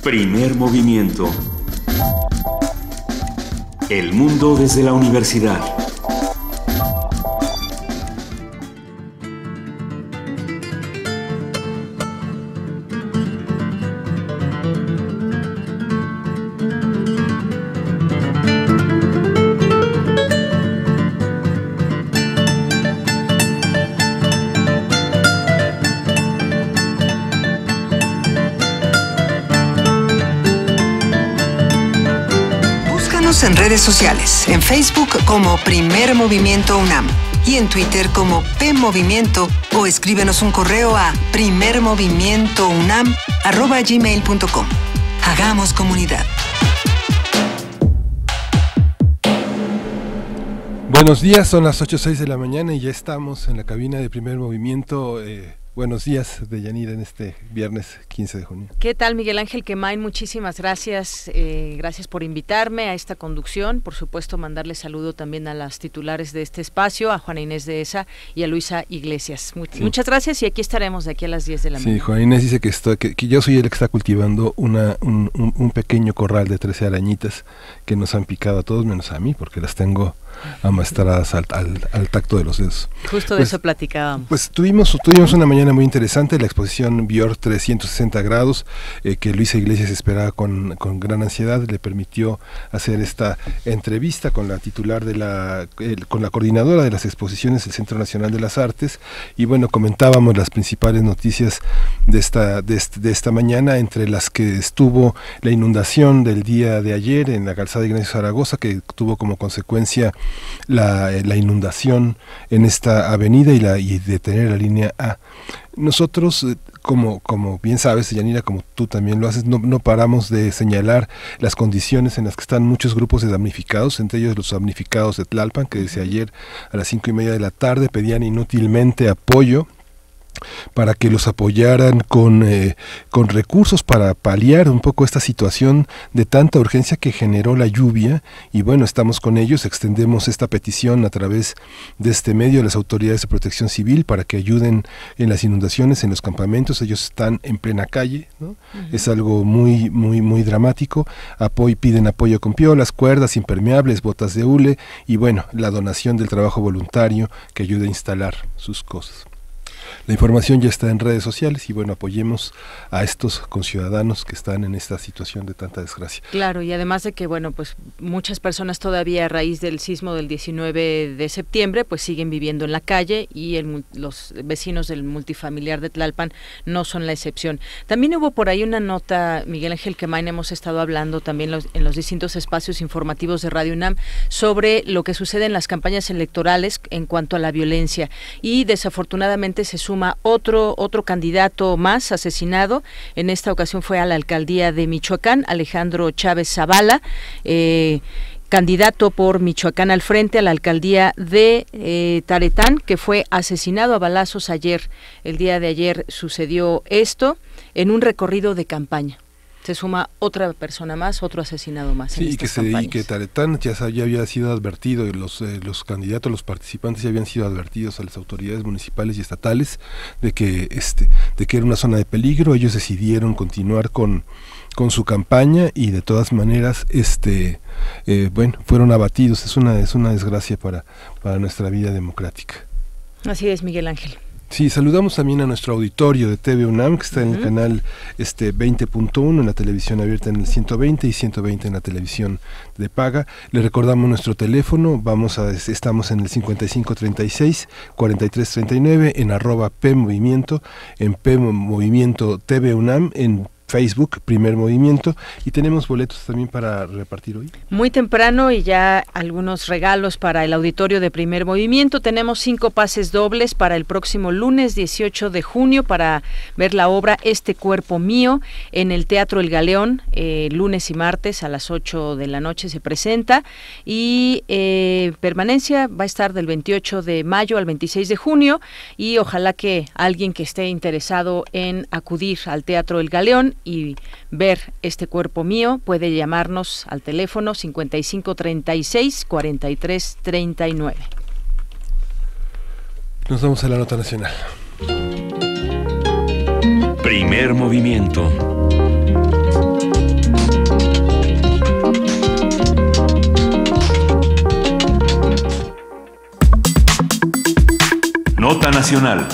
Primer movimiento. El mundo desde la universidad. En redes sociales, en Facebook como Primer Movimiento UNAM y en Twitter como PMovimiento, o escríbenos un correo a primermovimientounam@gmail.com. Hagamos comunidad. Buenos días, son las 8:06 de la mañana y ya estamos en la cabina de Primer Movimiento. Buenos días, Deyanira, en este viernes 15 de junio. ¿Qué tal, Miguel Ángel Quemain? Muchísimas gracias. Gracias por invitarme a esta conducción. Por supuesto, mandarle saludo también a las titulares de este espacio, a Juana Inés de Esa y a Luisa Iglesias. Muchas gracias y aquí estaremos de aquí a las 10 de la mañana. Sí, Juana Inés dice que yo soy el que está cultivando un pequeño corral de 13 arañitas que nos han picado a todos, menos a mí, porque las tengo amaestradas al tacto de los dedos. Justo de eso platicábamos. Pues tuvimos una mañana muy interesante, la exposición Björk 360 grados, que Luisa Iglesias esperaba con gran ansiedad. Le permitió hacer esta entrevista con la titular con la coordinadora de las exposiciones del Centro Nacional de las Artes, y bueno, comentábamos las principales noticias de esta mañana, entre las que estuvo la inundación del día de ayer en la calzada Ignacio Zaragoza, que tuvo como consecuencia la inundación en esta avenida y detener la línea A. Nosotros, como bien sabes, Yanira, como tú también lo haces, no paramos de señalar las condiciones en las que están muchos grupos de damnificados, entre ellos los damnificados de Tlalpan, que desde ayer a las 5:30 de la tarde pedían inútilmente apoyo para que los apoyaran con recursos para paliar un poco esta situación de tanta urgencia que generó la lluvia. Y bueno, estamos con ellos, extendemos esta petición a través de este medio a las autoridades de protección civil para que ayuden en las inundaciones, en los campamentos. Ellos están en plena calle, ¿no? Uh-huh. Es algo muy, muy, muy dramático. Piden apoyo con piolas, cuerdas, impermeables, botas de hule y bueno, la donación del trabajo voluntario que ayude a instalar sus cosas. La información ya está en redes sociales y bueno, apoyemos a estos conciudadanos que están en esta situación de tanta desgracia. Claro, y además de que bueno, pues muchas personas todavía a raíz del sismo del 19 de septiembre pues siguen viviendo en la calle y los vecinos del multifamiliar de Tlalpan no son la excepción. También hubo por ahí una nota, Miguel Ángel Quemain, hemos estado hablando también en los distintos espacios informativos de Radio UNAM sobre lo que sucede en las campañas electorales en cuanto a la violencia, y desafortunadamente se suma otro candidato más asesinado. En esta ocasión fue a la alcaldía de Michoacán, Alejandro Chávez Zavala, candidato por Michoacán al Frente a la alcaldía de Taretán, que fue asesinado a balazos ayer. El día de ayer sucedió esto en un recorrido de campaña. Se suma otra persona más, otro asesinado más. Sí, y que Taretán ya había sido advertido, los candidatos, los participantes ya habían sido advertidos a las autoridades municipales y estatales de que era una zona de peligro. Ellos decidieron continuar con su campaña y de todas maneras fueron abatidos. Es una desgracia para nuestra vida democrática. Así es, Miguel Ángel. Sí, saludamos también a nuestro auditorio de TV UNAM, que está en el canal 20.1, en la televisión abierta en el 120 y 120 en la televisión de paga. Le recordamos nuestro teléfono, estamos en el 5536-4339, en @PMovimiento, en PMovimiento TV UNAM, en Facebook, Primer Movimiento, y tenemos boletos también para repartir hoy. Muy temprano y ya algunos regalos para el auditorio de Primer Movimiento. Tenemos 5 pases dobles para el próximo lunes 18 de junio para ver la obra Este Cuerpo Mío en el Teatro El Galeón, lunes y martes a las 8 de la noche se presenta, y permanencia va a estar del 28 de mayo al 26 de junio, y ojalá que alguien que esté interesado en acudir al Teatro El Galeón y ver Este Cuerpo Mío puede llamarnos al teléfono 5536-4339. Nos vamos a la nota nacional. Primer movimiento. Nota Nacional.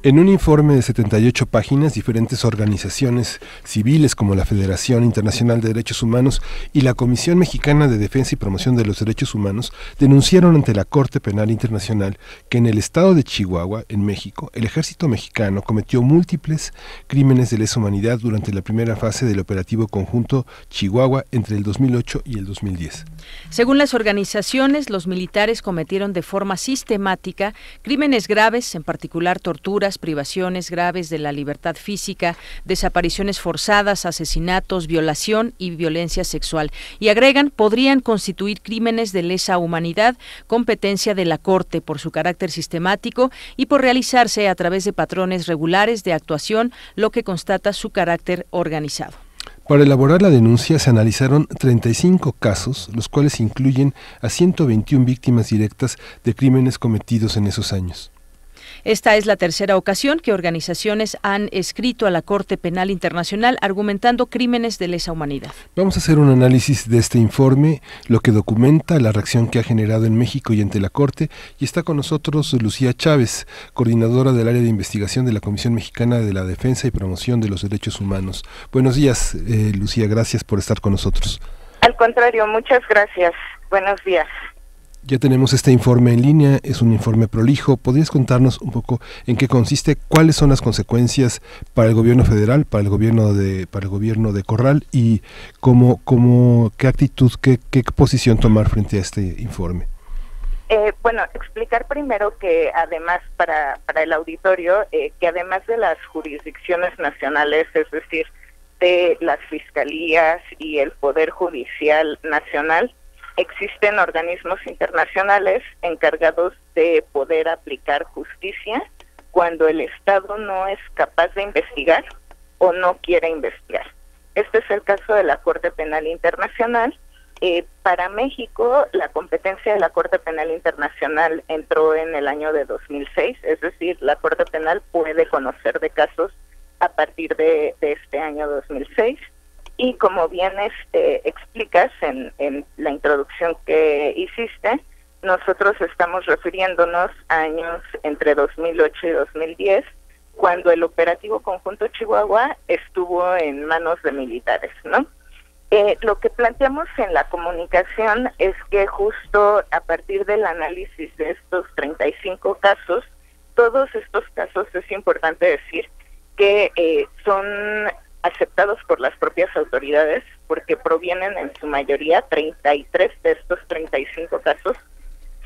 En un informe de 78 páginas, diferentes organizaciones civiles como la Federación Internacional de Derechos Humanos y la Comisión Mexicana de Defensa y Promoción de los Derechos Humanos denunciaron ante la Corte Penal Internacional que en el estado de Chihuahua, en México, el ejército mexicano cometió múltiples crímenes de lesa humanidad durante la primera fase del operativo conjunto Chihuahua entre el 2008 y el 2010. Según las organizaciones, los militares cometieron de forma sistemática crímenes graves, en particular torturas, privaciones graves de la libertad física, desapariciones forzadas, asesinatos, violación y violencia sexual. Y agregan, podrían constituir crímenes de lesa humanidad, competencia de la Corte por su carácter sistemático y por realizarse a través de patrones regulares de actuación, lo que constata su carácter organizado. Para elaborar la denuncia se analizaron 35 casos, los cuales incluyen a 121 víctimas directas de crímenes cometidos en esos años. Esta es la tercera ocasión que organizaciones han escrito a la Corte Penal Internacional argumentando crímenes de lesa humanidad. Vamos a hacer un análisis de este informe, lo que documenta la reacción que ha generado en México y ante la Corte, y está con nosotros Lucía Chávez, coordinadora del área de investigación de la Comisión Mexicana de la Defensa y Promoción de los Derechos Humanos. Buenos días, Lucía, gracias por estar con nosotros. Al contrario, muchas gracias. Buenos días. Ya tenemos este informe en línea, es un informe prolijo. ¿Podrías contarnos un poco en qué consiste, cuáles son las consecuencias para el gobierno federal, para el gobierno de Corral y qué actitud, qué posición tomar frente a este informe? Bueno, explicar primero que además para el auditorio, que además de las jurisdicciones nacionales, es decir, de las fiscalías y el Poder Judicial Nacional, existen organismos internacionales encargados de poder aplicar justicia cuando el Estado no es capaz de investigar o no quiere investigar. Este es el caso de la Corte Penal Internacional. Para México, la competencia de la Corte Penal Internacional entró en el año de 2006, es decir, la Corte Penal puede conocer de casos a partir de este año 2006. Y como bien explicas en la introducción que hiciste, nosotros estamos refiriéndonos a años entre 2008 y 2010, cuando el operativo conjunto Chihuahua estuvo en manos de militares, ¿no? Lo que planteamos en la comunicación es que justo a partir del análisis de estos 35 casos, todos estos casos es importante decir que son aceptados por las propias autoridades, porque provienen en su mayoría, 33 de estos 35 casos,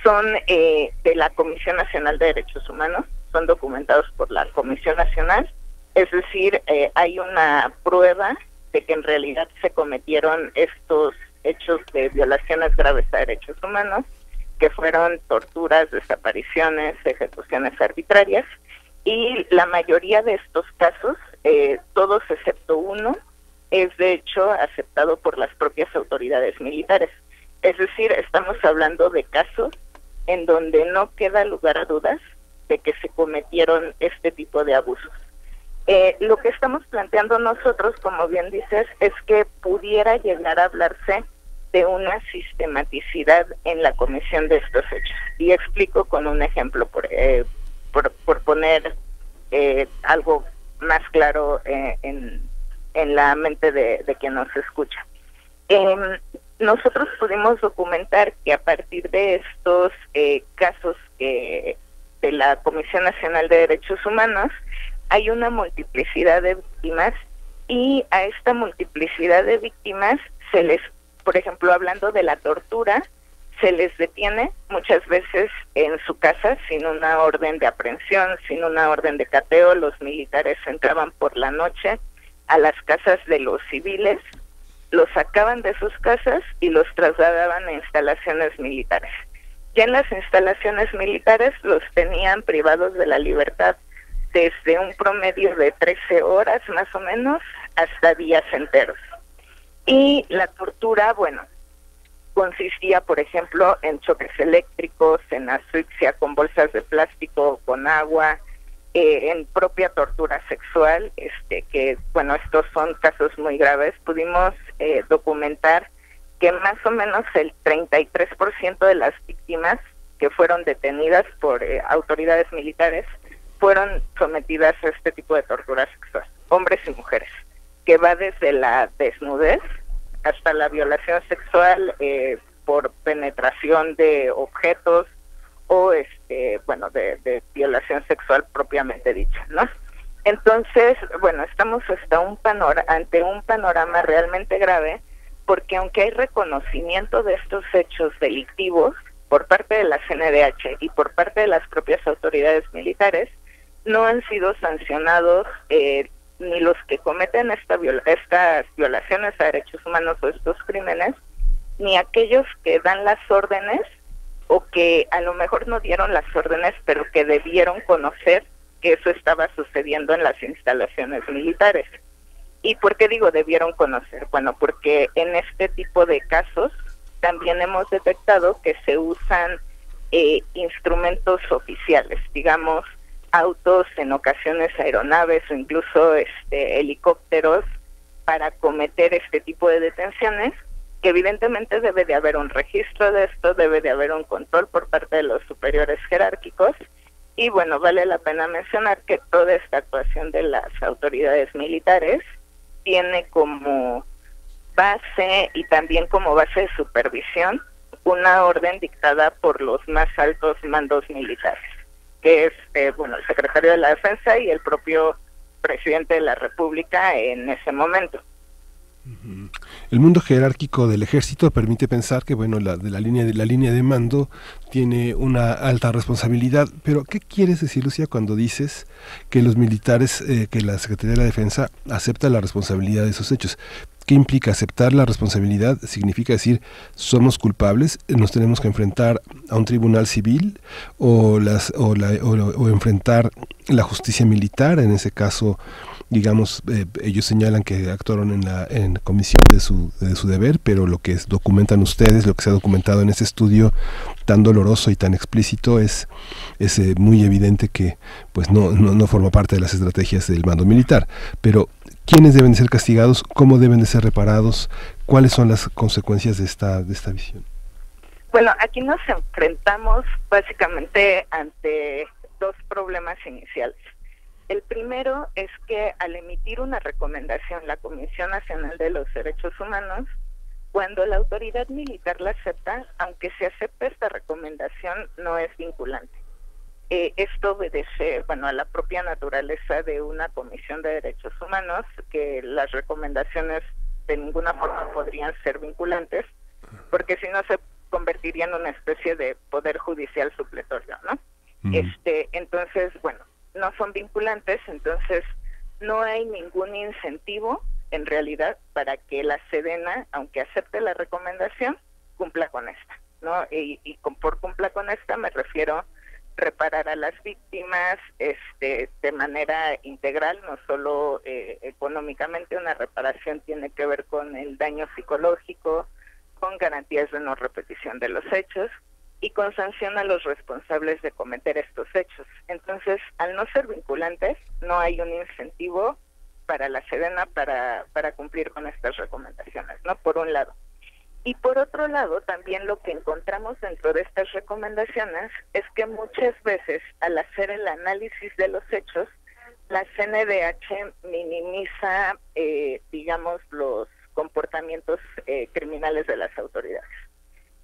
son de la Comisión Nacional de Derechos Humanos, son documentados por la Comisión Nacional, es decir, hay una prueba de que en realidad se cometieron estos hechos de violaciones graves a derechos humanos, que fueron torturas, desapariciones, ejecuciones arbitrarias, y la mayoría de estos casos, todos excepto uno, es de hecho aceptado por las propias autoridades militares. Es decir, estamos hablando de casos en donde no queda lugar a dudas de que se cometieron este tipo de abusos. Lo que estamos planteando nosotros, como bien dices, es que pudiera llegar a hablarse de una sistematicidad en la comisión de estos hechos. Y explico con un ejemplo, por poner algo más claro en la mente de quien nos escucha. Nosotros pudimos documentar que a partir de estos casos de la Comisión Nacional de Derechos Humanos hay una multiplicidad de víctimas, y a esta multiplicidad de víctimas se les, por ejemplo, hablando de la tortura, se les detiene muchas veces en su casa sin una orden de aprehensión, sin una orden de cateo. Los militares entraban por la noche a las casas de los civiles, los sacaban de sus casas y los trasladaban a instalaciones militares. Ya en las instalaciones militares los tenían privados de la libertad desde un promedio de 13 horas más o menos hasta días enteros. Y la tortura, bueno, consistía, por ejemplo, en choques eléctricos, en asfixia con bolsas de plástico, con agua, en propia tortura sexual, que, bueno, estos son casos muy graves. Pudimos documentar que más o menos el 33% de las víctimas que fueron detenidas por autoridades militares fueron sometidas a este tipo de tortura sexual, hombres y mujeres, que va desde la desnudez hasta la violación sexual por penetración de objetos o de violación sexual propiamente dicha, ¿no? Entonces, bueno, estamos ante un panorama realmente grave, porque aunque hay reconocimiento de estos hechos delictivos por parte de la CNDH y por parte de las propias autoridades militares, no han sido sancionados ni los que cometen estas violaciones a derechos humanos o estos crímenes, ni aquellos que dan las órdenes o que a lo mejor no dieron las órdenes, pero que debieron conocer que eso estaba sucediendo en las instalaciones militares. ¿Y por qué digo debieron conocer? Bueno, porque en este tipo de casos también hemos detectado que se usan instrumentos oficiales, digamos, autos, en ocasiones aeronaves o incluso helicópteros para cometer este tipo de detenciones, que evidentemente debe de haber un registro de esto, debe de haber un control por parte de los superiores jerárquicos. Y bueno, vale la pena mencionar que toda esta actuación de las autoridades militares tiene como base y también como base de supervisión una orden dictada por los más altos mandos militares, que es el secretario de la Defensa y el propio presidente de la República en ese momento. El mundo jerárquico del ejército permite pensar que la línea de mando tiene una alta responsabilidad, pero ¿qué quieres decir, Lucía, cuando dices que los militares, que la Secretaría de la Defensa acepta la responsabilidad de esos hechos? ¿Qué implica aceptar la responsabilidad? ¿Significa decir somos culpables, nos tenemos que enfrentar a un tribunal civil o enfrentar la justicia militar? En ese caso, digamos, ellos señalan que actuaron en comisión de su deber, pero lo que documentan ustedes, lo que se ha documentado en este estudio tan doloroso y tan explícito es muy evidente que pues no forma parte de las estrategias del mando militar. Pero ¿quiénes deben ser castigados? ¿Cómo deben de ser reparados? ¿Cuáles son las consecuencias de esta visión? Bueno, aquí nos enfrentamos básicamente ante dos problemas iniciales. El primero es que al emitir una recomendación la Comisión Nacional de los Derechos Humanos, cuando la autoridad militar la acepta, aunque se acepte esta recomendación, no es vinculante. Esto obedece, a la propia naturaleza de una Comisión de Derechos Humanos, que las recomendaciones de ninguna forma podrían ser vinculantes, porque si no se convertiría en una especie de poder judicial supletorio, ¿no? Entonces, no son vinculantes, entonces no hay ningún incentivo en realidad para que la Sedena, aunque acepte la recomendación, cumpla con esta, ¿no? Por cumpla con esta me refiero reparar a las víctimas de manera integral, no solo económicamente. Una reparación tiene que ver con el daño psicológico, con garantías de no repetición de los hechos y con sanción a los responsables de cometer estos hechos. Entonces, al no ser vinculantes, no hay un incentivo para la Sedena para cumplir con estas recomendaciones, ¿no? Por un lado. Y por otro lado, también lo que encontramos dentro de estas recomendaciones es que muchas veces, al hacer el análisis de los hechos, la CNDH minimiza, los comportamientos criminales de las autoridades.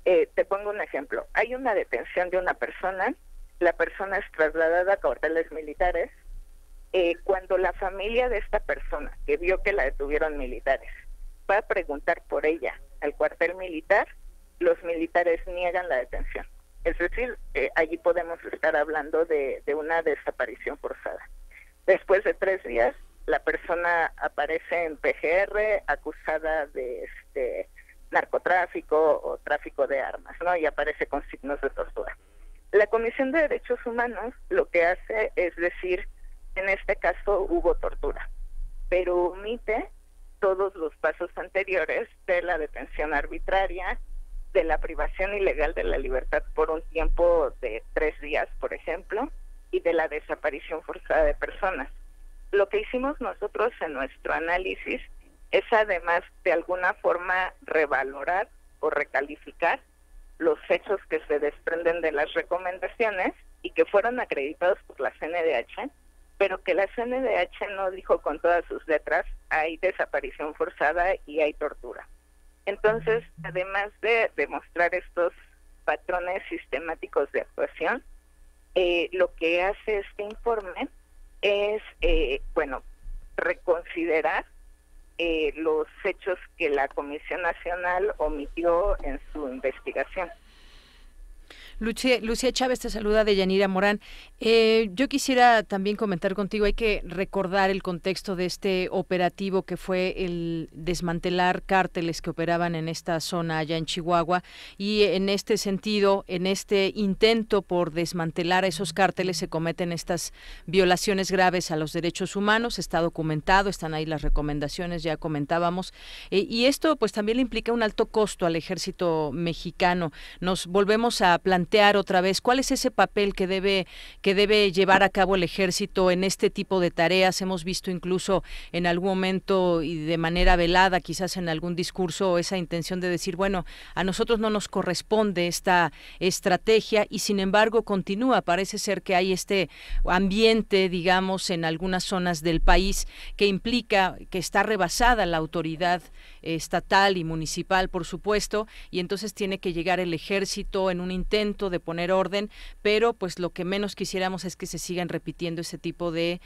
Te pongo un ejemplo. Hay una detención de una persona, la persona es trasladada a cuarteles militares. Cuando la familia de esta persona, que vio que la detuvieron militares, va a preguntar por ella al cuartel militar, los militares niegan la detención. Es decir, allí podemos estar hablando de una desaparición forzada. Después de 3 días, la persona aparece en PGR acusada de narcotráfico o tráfico de armas, ¿no? Y aparece con signos de tortura. La Comisión de Derechos Humanos lo que hace es decir, en este caso hubo tortura, pero omite todos los pasos anteriores de la detención arbitraria, de la privación ilegal de la libertad por un tiempo de 3 días, por ejemplo, y de la desaparición forzada de personas. Lo que hicimos nosotros en nuestro análisis es además de alguna forma revalorar o recalificar los hechos que se desprenden de las recomendaciones y que fueron acreditados por la CNDH, pero que la CNDH no dijo con todas sus letras: hay desaparición forzada y hay tortura. Entonces, además de demostrar estos patrones sistemáticos de actuación, lo que hace este informe es, reconsiderar los hechos que la Comisión Nacional omitió en su investigación. Lucía Chávez te saluda, de Yanira Morán. Yo quisiera también comentar contigo, hay que recordar el contexto de este operativo que fue el desmantelar cárteles que operaban en esta zona allá en Chihuahua, y en este sentido, en este intento por desmantelar esos cárteles, se cometen estas violaciones graves a los derechos humanos. Está documentado, están ahí las recomendaciones, ya comentábamos, y esto pues también le implica un alto costo al ejército mexicano. Nos volvemos a plantear otra vez cuál es ese papel que debe llevar a cabo el ejército en este tipo de tareas. Hemos visto incluso en algún momento y de manera velada, quizás en algún discurso, esa intención de decir, bueno, a nosotros no nos corresponde esta estrategia, y sin embargo continúa. Parece ser que hay este ambiente, digamos, en algunas zonas del país que implica que está rebasada la autoridad estatal y municipal, por supuesto, y entonces tiene que llegar el ejército en un intento de poner orden, pero pues lo que menos quisiéramos es que se sigan repitiendo ese tipo de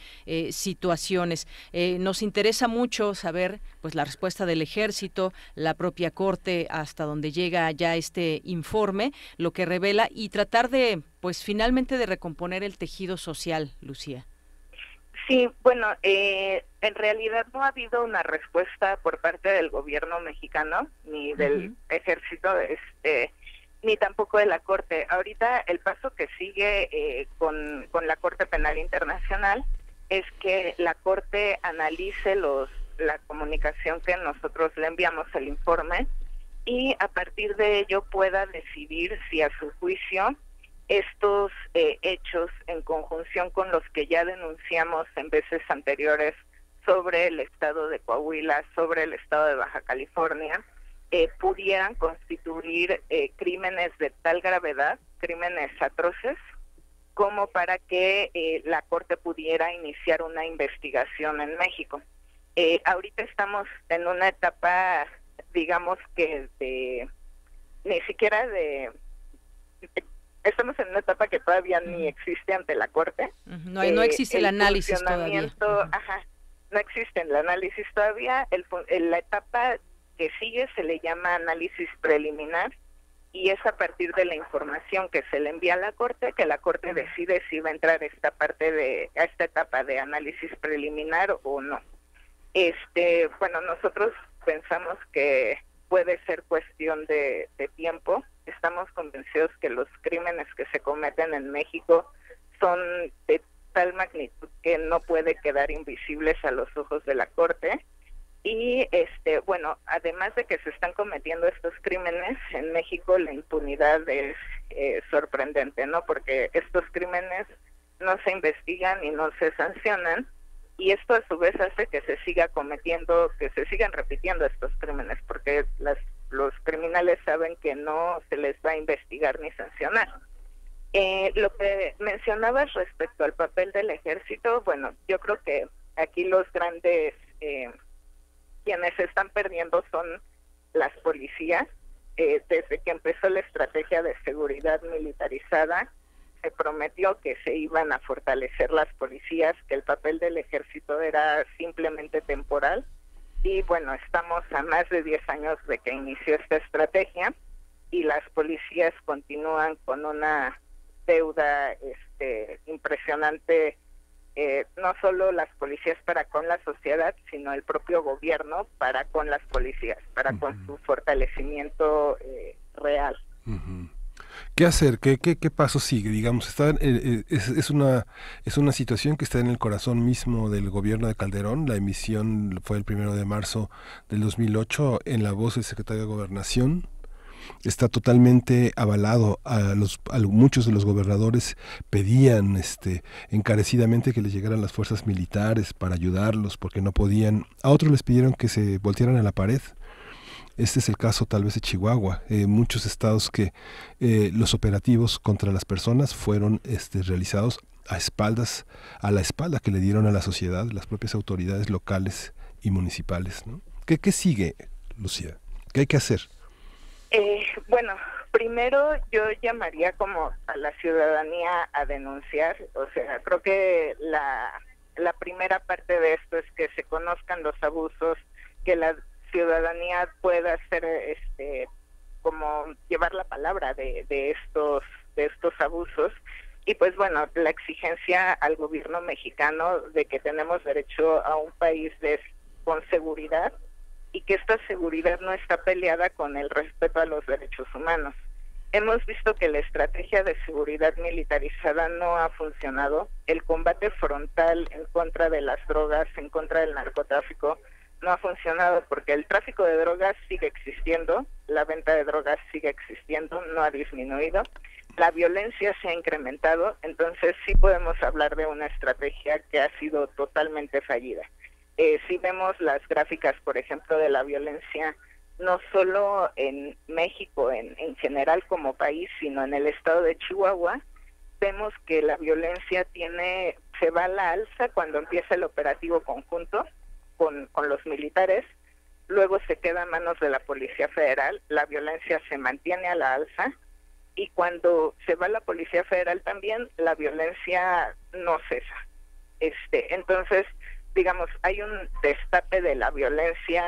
situaciones. Nos interesa mucho saber pues la respuesta del ejército, la propia Corte, hasta donde llega ya este informe, lo que revela, y tratar de pues finalmente de recomponer el tejido social, Lucía. Sí, bueno, en realidad no ha habido una respuesta por parte del gobierno mexicano, ni del ejército, ni tampoco de la Corte. Ahorita el paso que sigue con la Corte Penal Internacional es que la Corte analice la comunicación que nosotros le enviamos, el informe, y a partir de ello pueda decidir si a su juicio estos hechos, en conjunción con los que ya denunciamos en veces anteriores sobre el estado de Coahuila, sobre el estado de Baja California, pudieran constituir crímenes de tal gravedad, crímenes atroces, como para que la Corte pudiera iniciar una investigación en México. Ahorita estamos en una etapa, digamos que ni siquiera estamos en una etapa que todavía ni existe ante la Corte. No existe el análisis todavía. No existe el análisis todavía. La etapa que sigue se le llama análisis preliminar, y es a partir de la información que se le envía a la Corte que la Corte decide si va a entrar a esta etapa de análisis preliminar o no. Nosotros pensamos que puede ser cuestión de tiempo. Estamos convencidos que los crímenes que se cometen en México son de tal magnitud que no puede quedar invisibles a los ojos de la Corte. Y además de que se están cometiendo estos crímenes en México, la impunidad es sorprendente, ¿no? Porque estos crímenes no se investigan y no se sancionan, y esto a su vez hace que se siga cometiendo, que se sigan repitiendo estos crímenes, porque los criminales saben que no se les va a investigar ni sancionar. Lo que mencionabas respecto al papel del ejército, bueno, yo creo que aquí los grandes quienes se están perdiendo son las policías. Desde que empezó la estrategia de seguridad militarizada, se prometió que se iban a fortalecer las policías, que el papel del ejército era simplemente temporal, y bueno, estamos a más de 10 años de que inició esta estrategia, y las policías continúan con una deuda impresionante, no solo las policías para con la sociedad, sino el propio gobierno para con las policías, para con su fortalecimiento real. ¿Qué hacer? ¿Qué paso sigue? Digamos, es una situación que está en el corazón mismo del gobierno de Calderón. La emisión fue el 1 de marzo del 2008 en la voz del secretario de Gobernación. Está totalmente avalado. Muchos de los gobernadores pedían encarecidamente que les llegaran las fuerzas militares para ayudarlos, porque no podían. A otros les pidieron que se voltearan a la pared. Este es el caso tal vez de Chihuahua, muchos estados que los operativos contra las personas fueron realizados a la espalda que le dieron a la sociedad las propias autoridades locales y municipales, ¿no? ¿Qué sigue, Lucía? ¿Qué hay que hacer? Bueno, primero yo llamaría como a la ciudadanía a denunciar, o sea, creo que la primera parte de esto es que se conozcan los abusos, que la ciudadanía pueda hacer como llevar la palabra de estos abusos. Y pues bueno, la exigencia al gobierno mexicano de que tenemos derecho a un país con seguridad, y que esta seguridad no está peleada con el respeto a los derechos humanos. Hemos visto que la estrategia de seguridad militarizada no ha funcionado. El combate frontal en contra de las drogas, en contra del narcotráfico, no ha funcionado porque el tráfico de drogas sigue existiendo, la venta de drogas sigue existiendo, no ha disminuido, la violencia se ha incrementado, entonces sí podemos hablar de una estrategia que ha sido totalmente fallida. Si vemos las gráficas, por ejemplo, de la violencia, no solo en México en general como país, sino en el estado de Chihuahua, vemos que la violencia se va a la alza cuando empieza el operativo conjunto con los militares, luego se queda a manos de la Policía Federal, la violencia se mantiene a la alza, y cuando se va la Policía Federal también, la violencia no cesa. Entonces, digamos, hay un destape de la violencia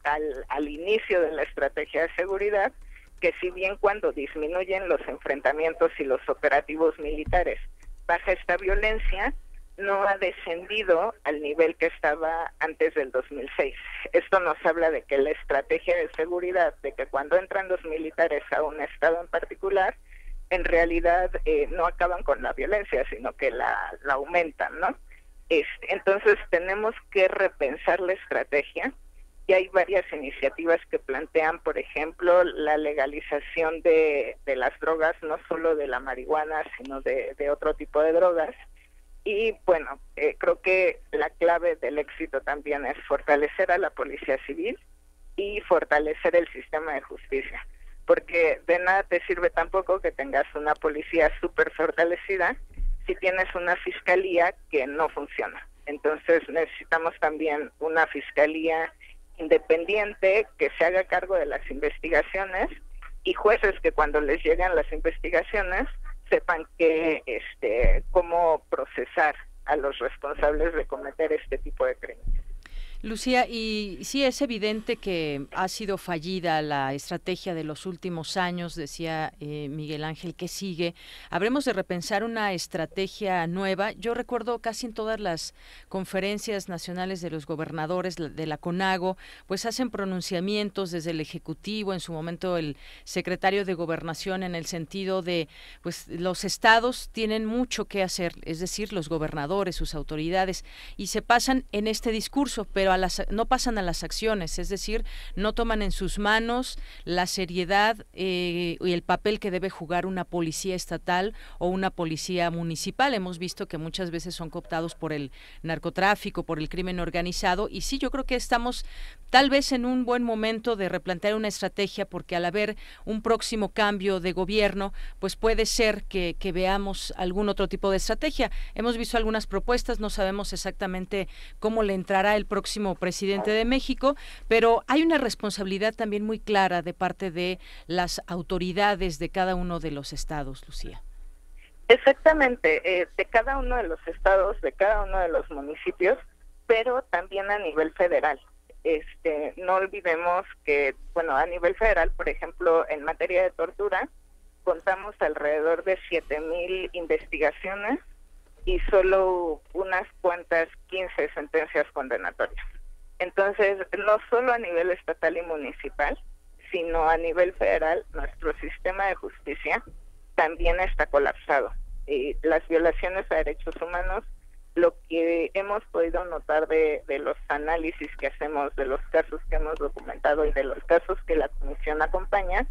al inicio de la estrategia de seguridad, que si bien cuando disminuyen los enfrentamientos y los operativos militares baja esta violencia, no ha descendido al nivel que estaba antes del 2006. Esto nos habla de que la estrategia de seguridad, de que cuando entran los militares a un estado en particular, en realidad no acaban con la violencia, sino que la aumentan, ¿no? Entonces tenemos que repensar la estrategia, y hay varias iniciativas que plantean, por ejemplo, la legalización de las drogas, no solo de la marihuana, sino de otro tipo de drogas. Y bueno, creo que la clave del éxito también es fortalecer a la Policía Civil y fortalecer el sistema de justicia, porque de nada te sirve tampoco que tengas una policía súper fortalecida si tienes una fiscalía que no funciona. Entonces necesitamos también una fiscalía independiente que se haga cargo de las investigaciones, y jueces que cuando les llegan las investigaciones sepan cómo procesar a los responsables de cometer este tipo de crímenes. Lucía, y sí es evidente que ha sido fallida la estrategia de los últimos años, decía Miguel Ángel, ¿qué sigue? Habremos de repensar una estrategia nueva. Yo recuerdo casi en todas las conferencias nacionales de los gobernadores de la CONAGO, pues hacen pronunciamientos desde el Ejecutivo, en su momento el secretario de Gobernación, en el sentido de, pues los estados tienen mucho que hacer, es decir, los gobernadores, sus autoridades, y se pasan en este discurso, pero no pasan a las acciones, es decir, no toman en sus manos la seriedad y el papel que debe jugar una policía estatal o una policía municipal. Hemos visto que muchas veces son cooptados por el narcotráfico, por el crimen organizado, y sí, yo creo que estamos tal vez en un buen momento de replantear una estrategia, porque al haber un próximo cambio de gobierno, pues puede ser que veamos algún otro tipo de estrategia. Hemos visto algunas propuestas, no sabemos exactamente cómo le entrará el próximo presidente de México, pero hay una responsabilidad también muy clara de parte de las autoridades de cada uno de los estados, Lucía. Exactamente, de cada uno de los estados, de cada uno de los municipios, pero también a nivel federal. No olvidemos que, bueno, a nivel federal, por ejemplo, en materia de tortura, contamos alrededor de 7,000 investigaciones y solo unas cuantas 15 sentencias condenatorias. Entonces, no solo a nivel estatal y municipal, sino a nivel federal, nuestro sistema de justicia también está colapsado. Y las violaciones a derechos humanos, lo que hemos podido notar de los análisis que hacemos, de los casos que hemos documentado y de los casos que la Comisión acompaña,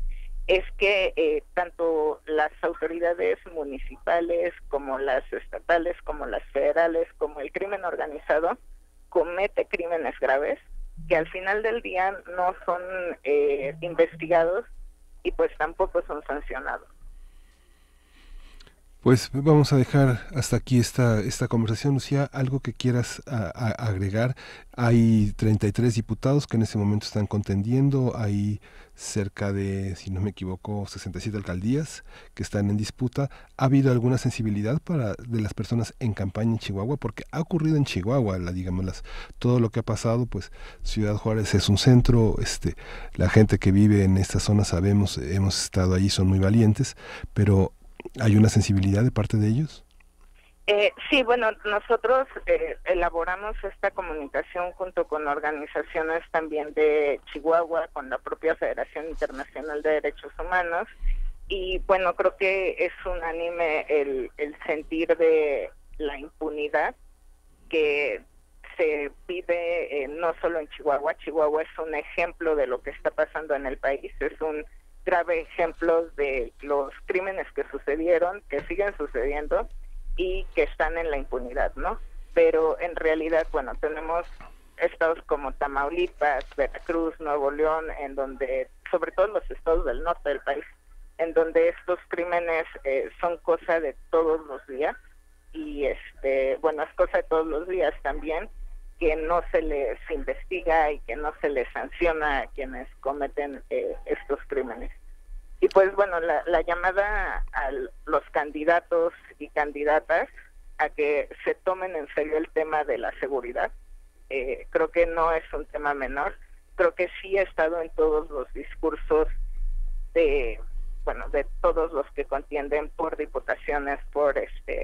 es que tanto las autoridades municipales como las estatales, como las federales, como el crimen organizado, comete crímenes graves, que al final del día no son investigados y pues tampoco son sancionados. Pues vamos a dejar hasta aquí esta conversación. Lucía, algo que quieras agregar. Hay 33 diputados que en este momento están contendiendo, hay cerca de, si no me equivoco, 67 alcaldías que están en disputa. ¿Ha habido alguna sensibilidad de las personas en campaña en Chihuahua? Porque ha ocurrido en Chihuahua, todo lo que ha pasado, pues Ciudad Juárez es un centro, la gente que vive en esta zona sabemos, hemos estado allí, son muy valientes, pero ¿hay una sensibilidad de parte de ellos? Sí, bueno, nosotros elaboramos esta comunicación junto con organizaciones también de Chihuahua, con la propia Federación Internacional de Derechos Humanos, y bueno, creo que es unánime el sentir de la impunidad que se vive no solo en Chihuahua. Chihuahua es un ejemplo de lo que está pasando en el país, es un grave ejemplo de los crímenes que sucedieron, que siguen sucediendo y que están en la impunidad, ¿no? Pero en realidad, bueno, tenemos estados como Tamaulipas, Veracruz, Nuevo León, en donde, sobre todo los estados del norte del país, en donde estos crímenes son cosa de todos los días, y bueno, es cosa de todos los días también que no se les investiga y que no se les sanciona a quienes cometen estos crímenes. Y pues bueno, la llamada a los candidatos y candidatas a que se tomen en serio el tema de la seguridad, creo que no es un tema menor. Creo que sí ha estado en todos los discursos de todos los que contienden por diputaciones, por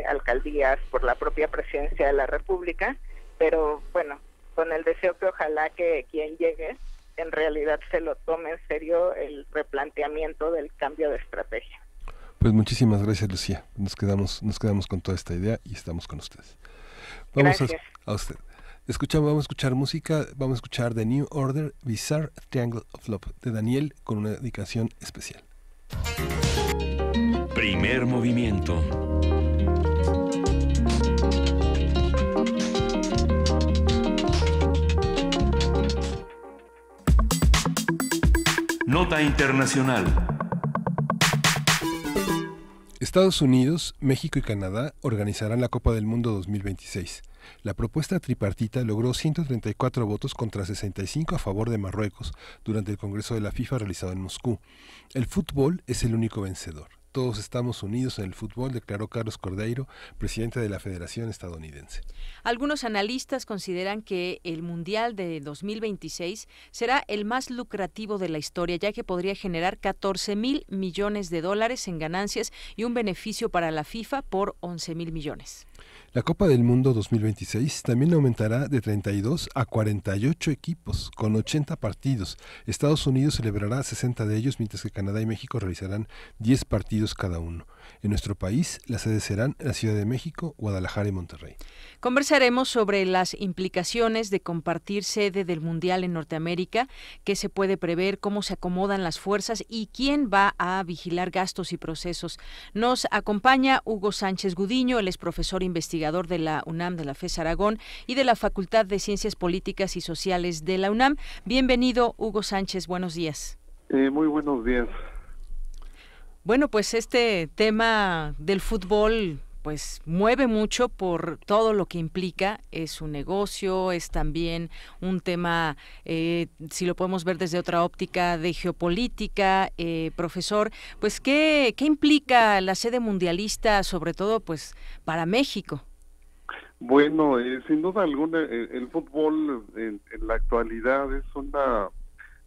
alcaldías, por la propia presidencia de la República, pero bueno, con el deseo que ojalá que quien llegue en realidad se lo tome en serio el replanteamiento del cambio de estrategia. Pues muchísimas gracias, Lucía. Nos quedamos con toda esta idea y estamos con ustedes. Vamos a usted. Vamos a escuchar música, vamos a escuchar The New Order, Bizarre Triangle of Love, de Daniel, con una dedicación especial. Primer movimiento. Nota internacional. Estados Unidos, México y Canadá organizarán la Copa del Mundo 2026. La propuesta tripartita logró 134 votos contra 65 a favor de Marruecos durante el Congreso de la FIFA realizado en Moscú. El fútbol es el único vencedor. Todos estamos unidos en el fútbol, declaró Carlos Cordeiro, presidente de la Federación Estadounidense. Algunos analistas consideran que el Mundial de 2026 será el más lucrativo de la historia, ya que podría generar 14,000 millones de dólares en ganancias y un beneficio para la FIFA por 11,000 millones. La Copa del Mundo 2026 también aumentará de 32 a 48 equipos, con 80 partidos. Estados Unidos celebrará 60 de ellos, mientras que Canadá y México realizarán 10 partidos cada uno. En nuestro país, las sedes serán la Ciudad de México, Guadalajara y Monterrey. Conversaremos sobre las implicaciones de compartir sede del Mundial en Norteamérica, qué se puede prever, cómo se acomodan las fuerzas y quién va a vigilar gastos y procesos. Nos acompaña Hugo Sánchez Gudiño, él es profesor investigador de la UNAM, de la FES Aragón y de la Facultad de Ciencias Políticas y Sociales de la UNAM. Bienvenido, Hugo Sánchez, buenos días. Muy buenos días. Bueno, pues este tema del fútbol pues mueve mucho por todo lo que implica, es un negocio, es también un tema, si lo podemos ver desde otra óptica de geopolítica, profesor, pues ¿qué implica la sede mundialista, sobre todo pues para México? Bueno, sin duda alguna, el fútbol en la actualidad es una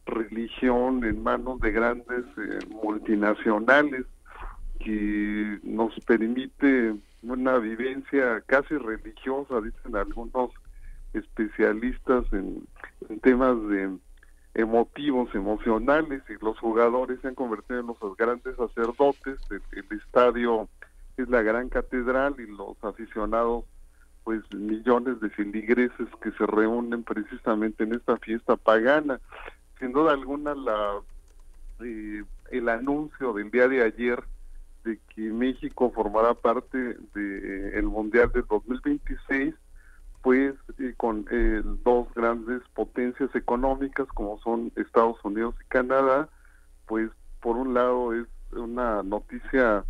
religión en manos de grandes multinacionales que nos permite una vivencia casi religiosa, dicen algunos especialistas en temas de emocionales, y los jugadores se han convertido en los grandes sacerdotes. El estadio es la gran catedral y los aficionados pues millones de feligreses que se reúnen precisamente en esta fiesta pagana. Sin duda alguna el anuncio del día de ayer de que México formará parte del Mundial del 2026, pues con dos grandes potencias económicas como son Estados Unidos y Canadá, pues por un lado es una noticia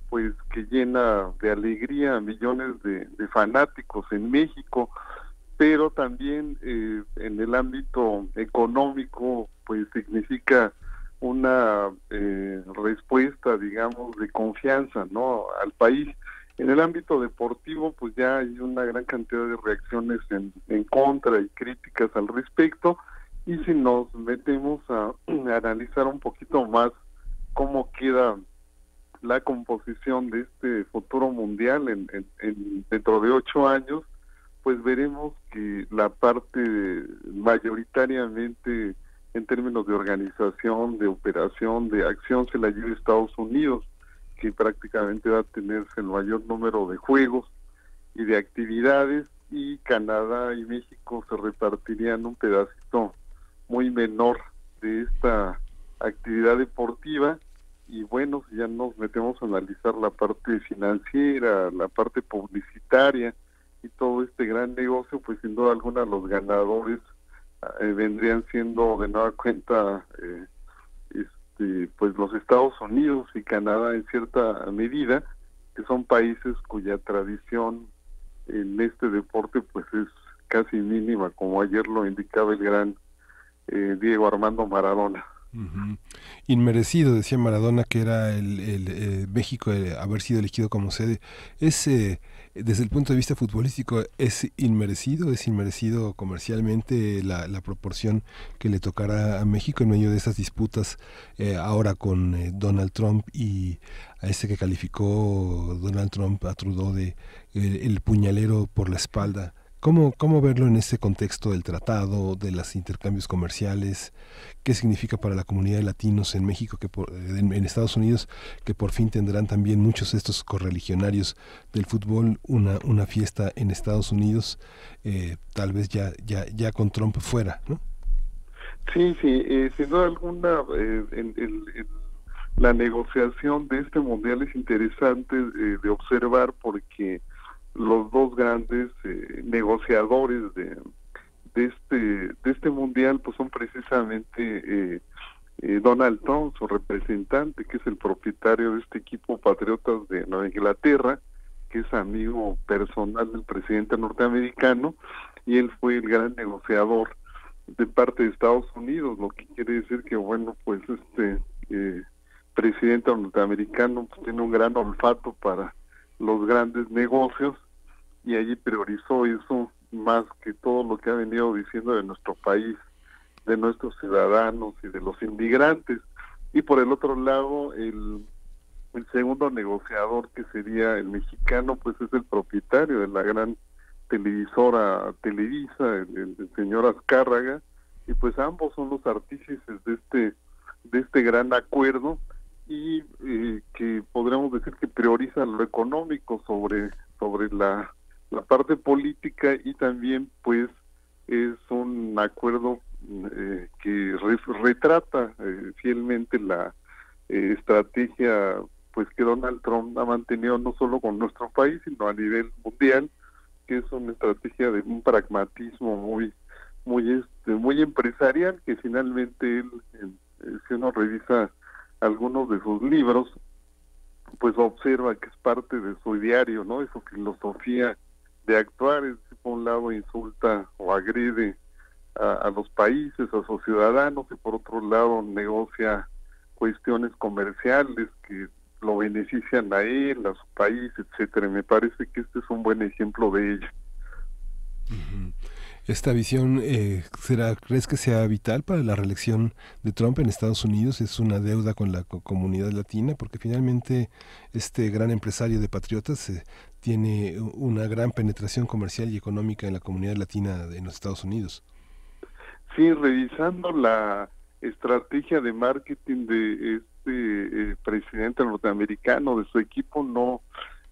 pues que llena de alegría a millones de fanáticos en México, pero también en el ámbito económico pues significa una respuesta, digamos, de confianza, ¿no?, al país. En el ámbito deportivo pues ya hay una gran cantidad de reacciones en contra y críticas al respecto, y si nos metemos a analizar un poquito más cómo queda la composición de este futuro mundial dentro de 8 años, pues veremos que la parte mayoritariamente en términos de organización, de operación, de acción se la lleva Estados Unidos, que prácticamente va a tenerse el mayor número de juegos y de actividades, y Canadá y México se repartirían un pedacito muy menor de esta actividad deportiva. Y bueno, si ya nos metemos a analizar la parte financiera, la parte publicitaria y todo este gran negocio, pues sin duda alguna los ganadores vendrían siendo de nueva cuenta pues los Estados Unidos y Canadá en cierta medida, que son países cuya tradición en este deporte pues es casi mínima, como ayer lo indicaba el gran Diego Armando Maradona. Uh-huh. Inmerecido, decía Maradona, que era México haber sido elegido como sede. Desde el punto de vista futbolístico, ¿es inmerecido comercialmente la proporción que le tocará a México en medio de esas disputas ahora con Donald Trump, y a que calificó Donald Trump a Trudeau de el puñalero por la espalda? ¿Cómo verlo en ese contexto del tratado, de los intercambios comerciales? ¿Qué significa para la comunidad de latinos en México, en Estados Unidos, que por fin tendrán también muchos de estos correligionarios del fútbol una fiesta en Estados Unidos, tal vez ya con Trump fuera, ¿no? Sí, sin duda alguna, la negociación de este mundial es interesante de observar, porque los dos grandes negociadores de este mundial pues son precisamente Donald Trump, su representante, que es el propietario de este equipo Patriotas de Nueva Inglaterra, que es amigo personal del presidente norteamericano, y él fue el gran negociador de parte de Estados Unidos, lo que quiere decir que bueno, pues presidente norteamericano pues tiene un gran olfato para los grandes negocios, y allí priorizó eso más que todo lo que ha venido diciendo de nuestro país, de nuestros ciudadanos y de los inmigrantes. Y por el otro lado, el segundo negociador, que sería el mexicano, pues es el propietario de la gran televisora Televisa, el señor Azcárraga, y pues ambos son los artífices de este gran acuerdo, y que podríamos decir que prioriza lo económico sobre la parte política, y también pues es un acuerdo que retrata fielmente la estrategia pues que Donald Trump ha mantenido no solo con nuestro país sino a nivel mundial, que es una estrategia de un pragmatismo muy empresarial, que finalmente él, si uno revisa algunos de sus libros, pues observa que es parte de su diario, ¿no? De su filosofía de actuar. Es, por un lado insulta o agrede a los países, a sus ciudadanos, y por otro lado negocia cuestiones comerciales que lo benefician a él, a su país, etcétera. Me parece que este es un buen ejemplo de ello. Uh-huh. Esta visión, ¿crees que sea vital para la reelección de Trump en Estados Unidos? ¿Es una deuda con la comunidad latina? Porque finalmente este gran empresario de patriotas tiene una gran penetración comercial y económica en la comunidad latina en los Estados Unidos. Sí, revisando la estrategia de marketing de este presidente norteamericano, de su equipo, no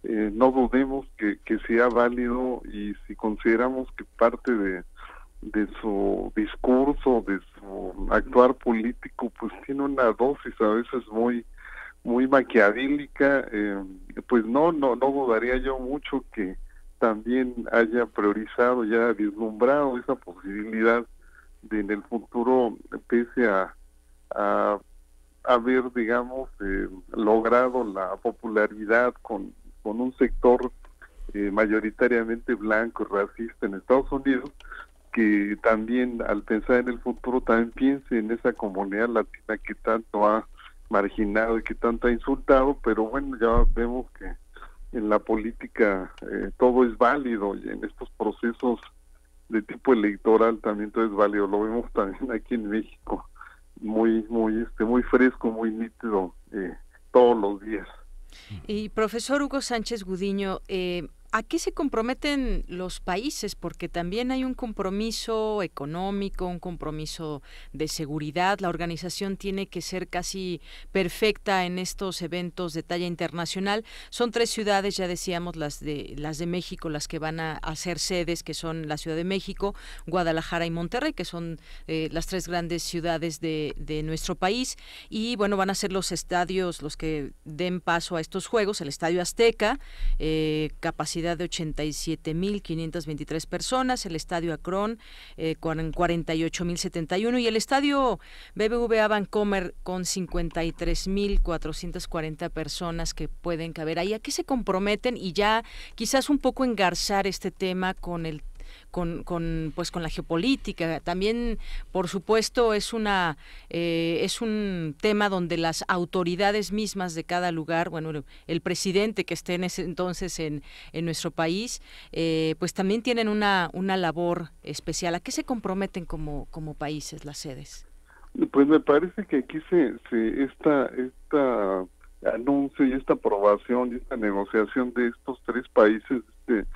dudemos que sea válido, y si consideramos que parte de su discurso, de su actuar político, pues tiene una dosis a veces muy maquiavélica, pues no dudaría yo mucho que también haya priorizado, ya vislumbrado esa posibilidad de en el futuro, pese a haber, digamos, logrado la popularidad con un sector mayoritariamente blanco y racista en Estados Unidos, que también al pensar en el futuro también piense en esa comunidad latina que tanto ha marginado y que tanto ha insultado, pero bueno, ya vemos que en la política todo es válido, y en estos procesos de tipo electoral también todo es válido. Lo vemos también aquí en México, muy fresco, muy nítido todos los días. Y profesor Hugo Sánchez Gudiño, ¿a qué se comprometen los países? Porque también hay un compromiso económico, un compromiso de seguridad. La organización tiene que ser casi perfecta en estos eventos de talla internacional. Son 3 ciudades, ya decíamos, las de México, las que van a ser sedes, que son la Ciudad de México, Guadalajara y Monterrey, que son las 3 grandes ciudades de nuestro país. Y bueno, van a ser los estadios los que den paso a estos Juegos, el Estadio Azteca, capacidad de 87.523 personas, el Estadio Akron con 48.071 y el Estadio BBVA Bancomer con 53.440 personas que pueden caber ahí. ¿A qué se comprometen? Y ya quizás un poco engarzar este tema con la geopolítica. También, por supuesto, es un tema donde las autoridades mismas de cada lugar, bueno, el presidente que esté en ese entonces en nuestro país, pues también tienen una labor especial. ¿A qué se comprometen como países las sedes? Pues me parece que aquí esta anuncio y esta aprobación y esta negociación de estos 3 países, de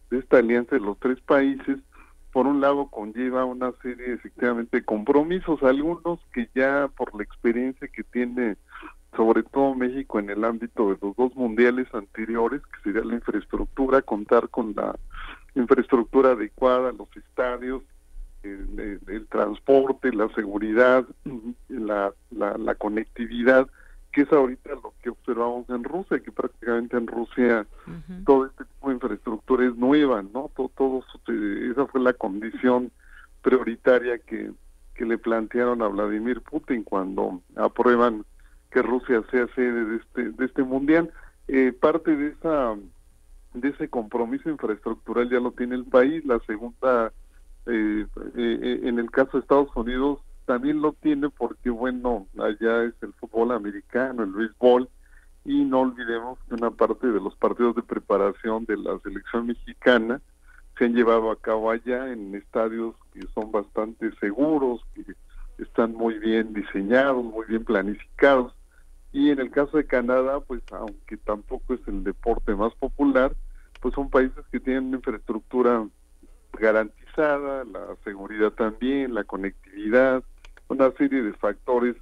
esta alianza de los 3 países, por un lado conlleva una serie efectivamente de compromisos, algunos que ya por la experiencia que tiene sobre todo México en el ámbito de los 2 mundiales anteriores, que sería la infraestructura, contar con la infraestructura adecuada, los estadios, el transporte, la seguridad, la conectividad, que es ahorita lo que observamos en Rusia, que prácticamente en Rusia todo este tipo de infraestructura es nueva, ¿no? Esa fue la condición prioritaria que le plantearon a Vladimir Putin cuando aprueban que Rusia sea sede de este mundial. Parte de ese compromiso infraestructural ya lo tiene el país. La segunda, en el caso de Estados Unidos, también lo tiene porque, bueno, allá es el fútbol americano, el béisbol, y no olvidemos que una parte de los partidos de preparación de la selección mexicana se han llevado a cabo allá en estadios que son bastante seguros, que están muy bien diseñados, muy bien planificados. Y en el caso de Canadá, pues aunque tampoco es el deporte más popular, pues son países que tienen una infraestructura garantizada, la seguridad también, la conectividad, una serie de factores,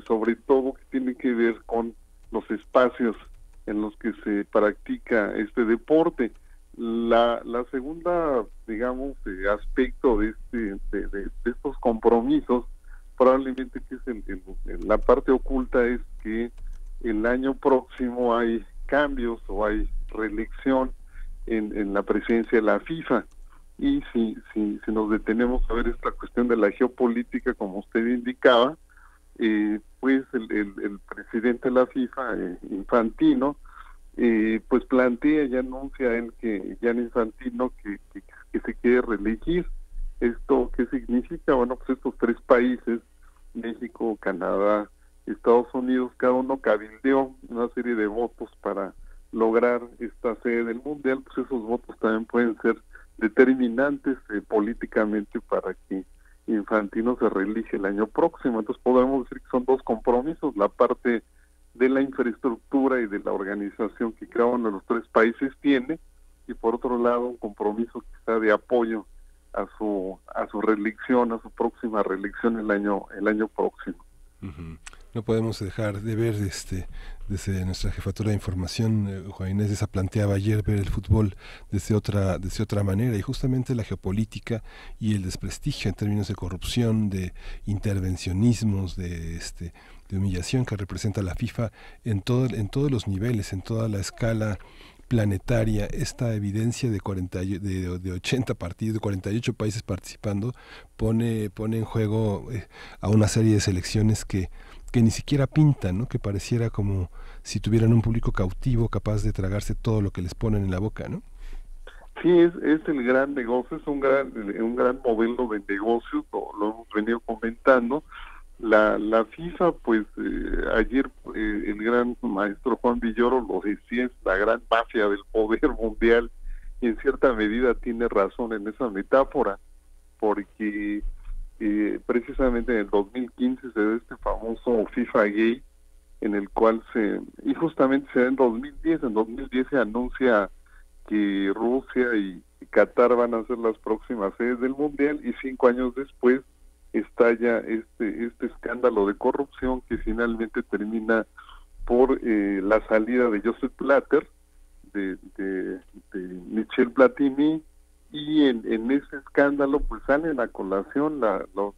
sobre todo que tienen que ver con los espacios en los que se practica este deporte. La segunda, digamos, aspecto de estos compromisos, probablemente que es la parte oculta, es que el año próximo hay cambios o hay reelección en la presidencia de la FIFA. Y si nos detenemos a ver esta cuestión de la geopolítica, como usted indicaba, pues el presidente de la FIFA, Infantino, pues plantea y anuncia él que Gianni Infantino que se quiere reelegir. ¿Esto qué significa? Bueno, pues estos 3 países, México, Canadá, Estados Unidos, cada uno cabildeó una serie de votos para lograr esta sede del Mundial. Pues esos votos también pueden ser determinantes políticamente para que Infantino se reelige el año próximo. Entonces podemos decir que son 2 compromisos: la parte de la infraestructura y de la organización que cada uno de los 3 países tiene, y por otro lado un compromiso quizá de apoyo a su reelección, a su próxima reelección el año próximo. No podemos dejar de ver desde nuestra jefatura de información, Juan Inés de Esa planteaba ayer ver el fútbol desde otra manera, y justamente la geopolítica y el desprestigio en términos de corrupción, de intervencionismos, de humillación que representa la FIFA en todos los niveles, en toda la escala planetaria, esta evidencia de 80 partidos, de 48 países participando, pone en juego a una serie de selecciones que ni siquiera pintan, ¿no? Que pareciera como si tuvieran un público cautivo capaz de tragarse todo lo que les ponen en la boca, ¿no? Sí, es el gran negocio, es un gran modelo de negocio, lo hemos venido comentando. La FIFA, pues ayer el gran maestro Juan Villoro lo decía, es la gran mafia del poder mundial, y en cierta medida tiene razón en esa metáfora, porque precisamente en el 2015 se da este famoso FIFA Gate, en el cual y justamente se da en 2010 se anuncia que Rusia y Qatar van a ser las próximas sedes del Mundial, y 5 años después estalla este escándalo de corrupción que finalmente termina por la salida de Joseph Blatter, de Michel Platini, y en ese escándalo pues salen a colación los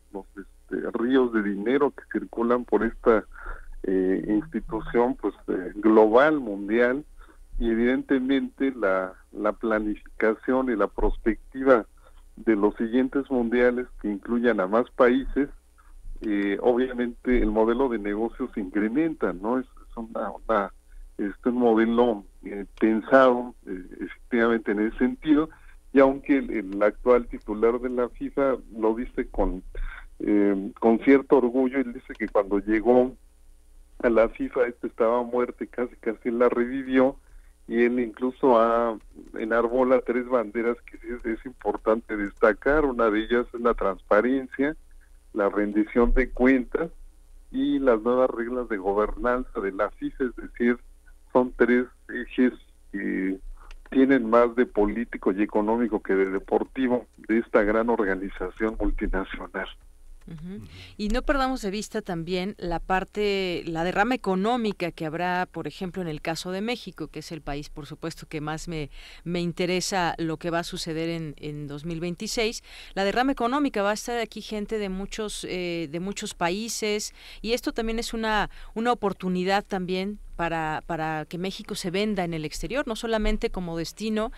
ríos de dinero que circulan por esta institución pues global, mundial, y evidentemente la planificación y la prospectiva de los siguientes mundiales que incluyan a más países, obviamente el modelo de negocio se incrementa, ¿no? Es un modelo pensado efectivamente en ese sentido, y aunque el actual titular de la FIFA lo dice con cierto orgullo, él dice que cuando llegó a la FIFA estaba muerto y casi la revivió, y él incluso enarbola 3 banderas que sí es importante destacar. Una de ellas es la transparencia, la rendición de cuentas y las nuevas reglas de gobernanza de la FIFA, es decir, son 3 ejes que tienen más de político y económico que de deportivo de esta gran organización multinacional. Y no perdamos de vista también la derrama económica que habrá, por ejemplo, en el caso de México, que es el país, por supuesto, que más me interesa lo que va a suceder en 2026. La derrama económica, va a estar aquí gente de muchos países, y esto también es una oportunidad también para que México se venda en el exterior, no solamente como destino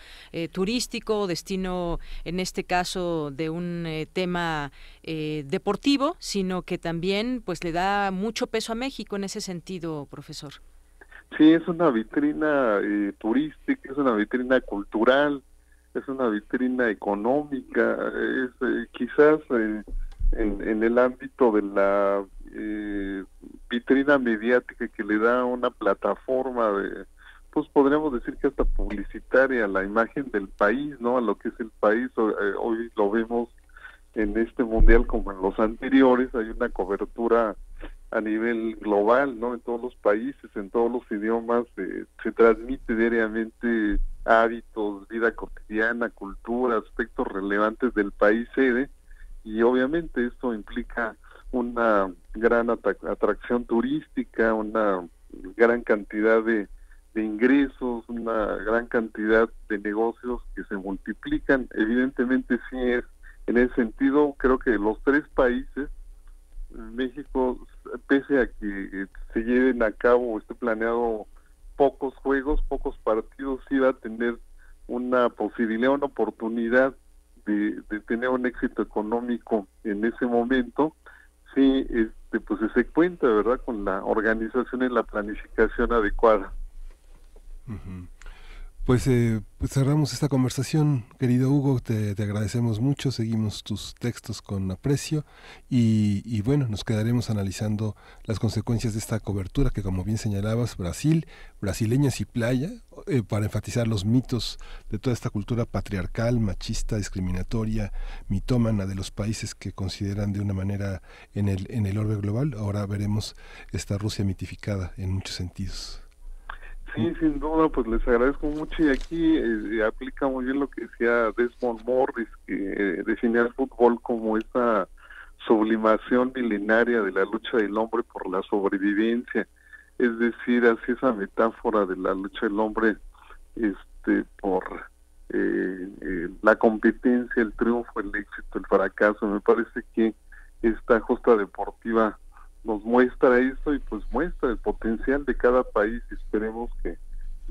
turístico, destino en este caso de un tema deportivo, sino que también pues le da mucho peso a México en ese sentido, profesor. Sí, es una vitrina turística, es una vitrina cultural, es una vitrina económica, es quizás en el ámbito de la vitrina mediática que le da una plataforma pues podríamos decir que hasta publicitaria a la imagen del país, ¿no? A lo que es el país. Hoy lo vemos en este mundial como en los anteriores, hay una cobertura a nivel global, ¿no? En todos los países, en todos los idiomas, se transmite diariamente hábitos, vida cotidiana, cultura, aspectos relevantes del país sede, y obviamente esto implica una gran atracción turística, una gran cantidad de ingresos, una gran cantidad de negocios que se multiplican. Evidentemente sí es, en ese sentido, creo que los 3 países, México, pese a que se lleven a cabo, esté planeado pocos juegos, pocos partidos, sí va a tener una posibilidad, una oportunidad de tener un éxito económico en ese momento. Sí, pues se cuenta, ¿verdad?, con la organización y la planificación adecuada. Pues cerramos esta conversación, querido Hugo, te agradecemos mucho, seguimos tus textos con aprecio y bueno, nos quedaremos analizando las consecuencias de esta cobertura que, como bien señalabas, brasileños y playa, para enfatizar los mitos de toda esta cultura patriarcal, machista, discriminatoria, mitómana de los países que consideran de una manera en el orbe global. Ahora veremos esta Rusia mitificada en muchos sentidos. Sí, sin duda, pues les agradezco mucho, y aquí aplica muy bien lo que decía Desmond Morris, que definía el fútbol como esa sublimación milenaria de la lucha del hombre por la sobrevivencia, es decir, así esa metáfora de la lucha del hombre por la competencia, el triunfo, el éxito, el fracaso. Me parece que esta justa deportiva nos muestra eso, y pues muestra el potencial de cada país, y esperemos que